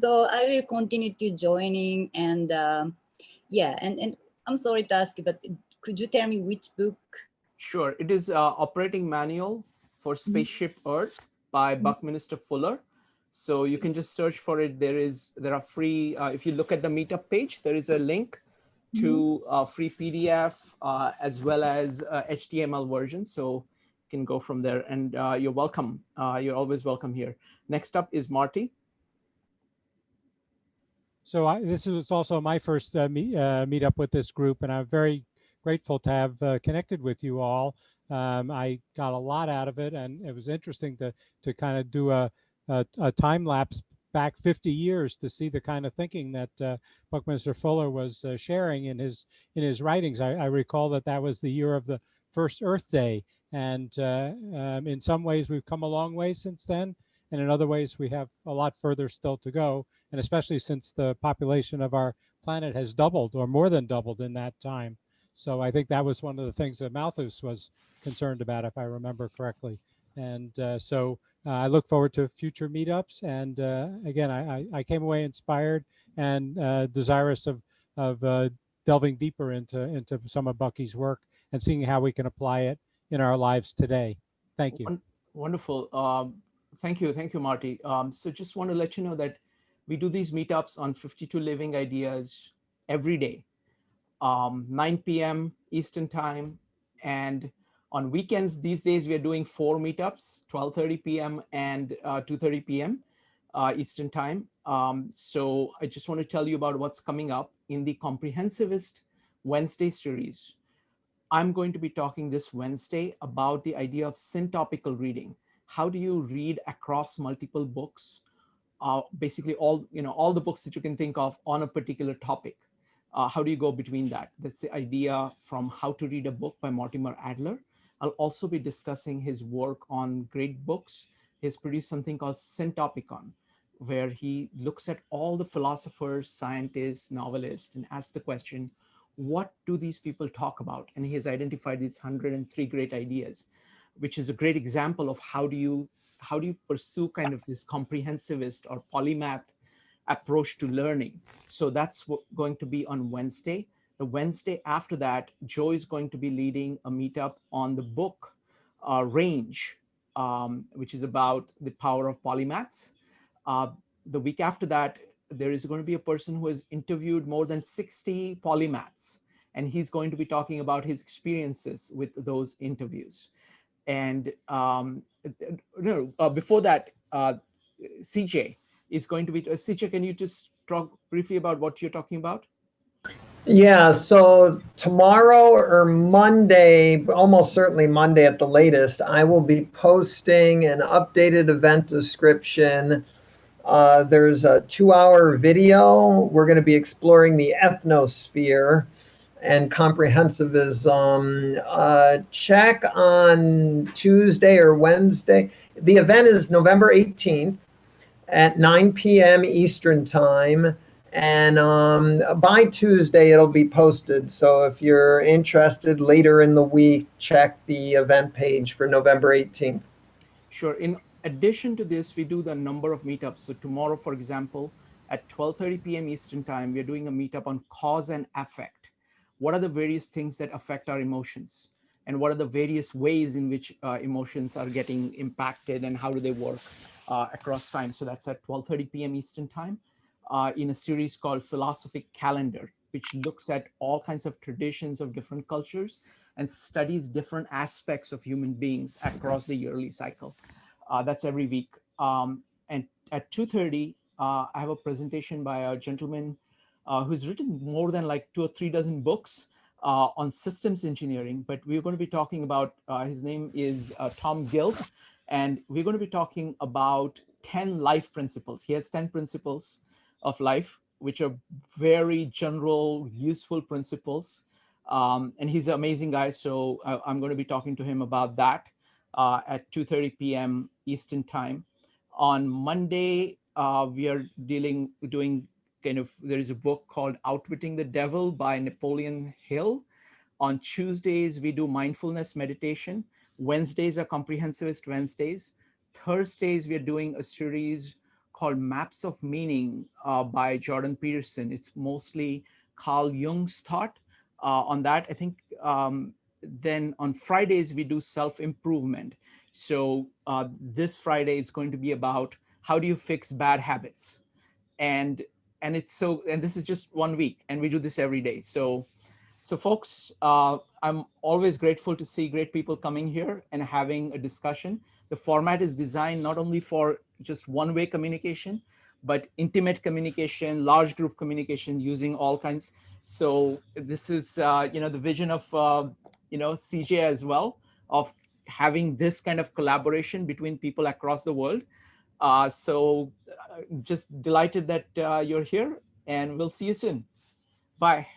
So I will continue to joining, and and I'm sorry to ask you, but could you tell me which book? Sure, it is Operating Manual for Spaceship Earth by Buckminster Fuller. So you can just search for it. There are free, if you look at the meetup page, there is a link to free PDF as well as HTML version. So you can go from there, and you're welcome. You're always welcome here. Next up is Marty. So this was also my first meetup with this group, and I'm very grateful to have connected with you all. I got a lot out of it, and it was interesting to kind of do a time lapse back 50 years to see the kind of thinking that Buckminster Fuller was sharing in his writings. I recall that was the year of the first Earth Day, and in some ways we've come a long way since then, and in other ways we have a lot further still to go, and especially since the population of our planet has doubled or more than doubled in that time. So I think that was one of the things that Malthus was concerned about, if I remember correctly. And so I look forward to future meetups. And again, I came away inspired and desirous of delving deeper into some of Bucky's work and seeing how we can apply it in our lives today. Thank you. Wonderful. Thank you, Marty. So just want to let you know that we do these meetups on 52 Living Ideas every day, 9 p.m. Eastern time. And on weekends, these days, we are doing 4 meetups, 12:30 p.m. and 2:30 p.m. Eastern time. So I just want to tell you about what's coming up in the Comprehensivist Wednesday series. I'm going to be talking this Wednesday about the idea of syntopical reading. How do you read across multiple books? Basically all the books that you can think of on a particular topic. How do you go between that? That's the idea from How to Read a Book by Mortimer Adler. I'll also be discussing his work on great books. He's produced something called Syntopicon, where he looks at all the philosophers, scientists, novelists, and asks the question, what do these people talk about? And he has identified these 103 great ideas, which is a great example of how do you pursue kind of this comprehensivist or polymath approach to learning. So that's going to be on Wednesday. The Wednesday after that, Joe is going to be leading a meetup on the book Range, which is about the power of polymaths. The week after that, there is going to be a person who has interviewed more than 60 polymaths, and he's going to be talking about his experiences with those interviews. And before that, CJ is going to be, CJ, can you just talk briefly about what you're talking about? Yeah, so tomorrow or Monday, almost certainly Monday at the latest, I will be posting an updated event description. There's a 2-hour video. We're going to be exploring the ethnosphere and comprehensivism. Check on Tuesday or Wednesday. The event is November 18th at 9 p.m. Eastern time. And by Tuesday, it'll be posted. So if you're interested later in the week, check the event page for November 18th. Sure. In addition to this, we do the number of meetups. So tomorrow, for example, at 12:30 p.m. Eastern time, we're doing a meetup on cause and effect. What are the various things that affect our emotions? And what are the various ways in which emotions are getting impacted, and how do they work across time? So that's at 12:30 p.m. Eastern time in a series called Philosophic Calendar, which looks at all kinds of traditions of different cultures and studies different aspects of human beings across the yearly cycle. That's every week. And at 2:30, I have a presentation by a gentleman who's written more than like 2 or 3 dozen books on systems engineering, but we're going to be talking about, his name is Tom Guild, and we're going to be talking about 10 life principles. He has 10 principles of life, which are very general, useful principles. And he's an amazing guy. So I'm going to be talking to him about that at 2:30 p.m. Eastern time. On Monday, we are doing kind of, there is a book called Outwitting the Devil by Napoleon Hill. On Tuesdays, we do mindfulness meditation. Wednesdays are comprehensivist Wednesdays. Thursdays, we are doing a series called Maps of Meaning by Jordan Peterson. It's mostly Carl Jung's thought on that. I think then on Fridays, we do self-improvement. So this Friday, it's going to be about how do you fix bad habits? And it's so, and this is just 1 week, and we do this every day. So folks, I'm always grateful to see great people coming here and having a discussion. The format is designed not only for just one-way communication, but intimate communication, large group communication, using all kinds. So this is, the vision of, CJ as well, of having this kind of collaboration between people across the world. So just delighted that you're here, and we'll see you soon. Bye.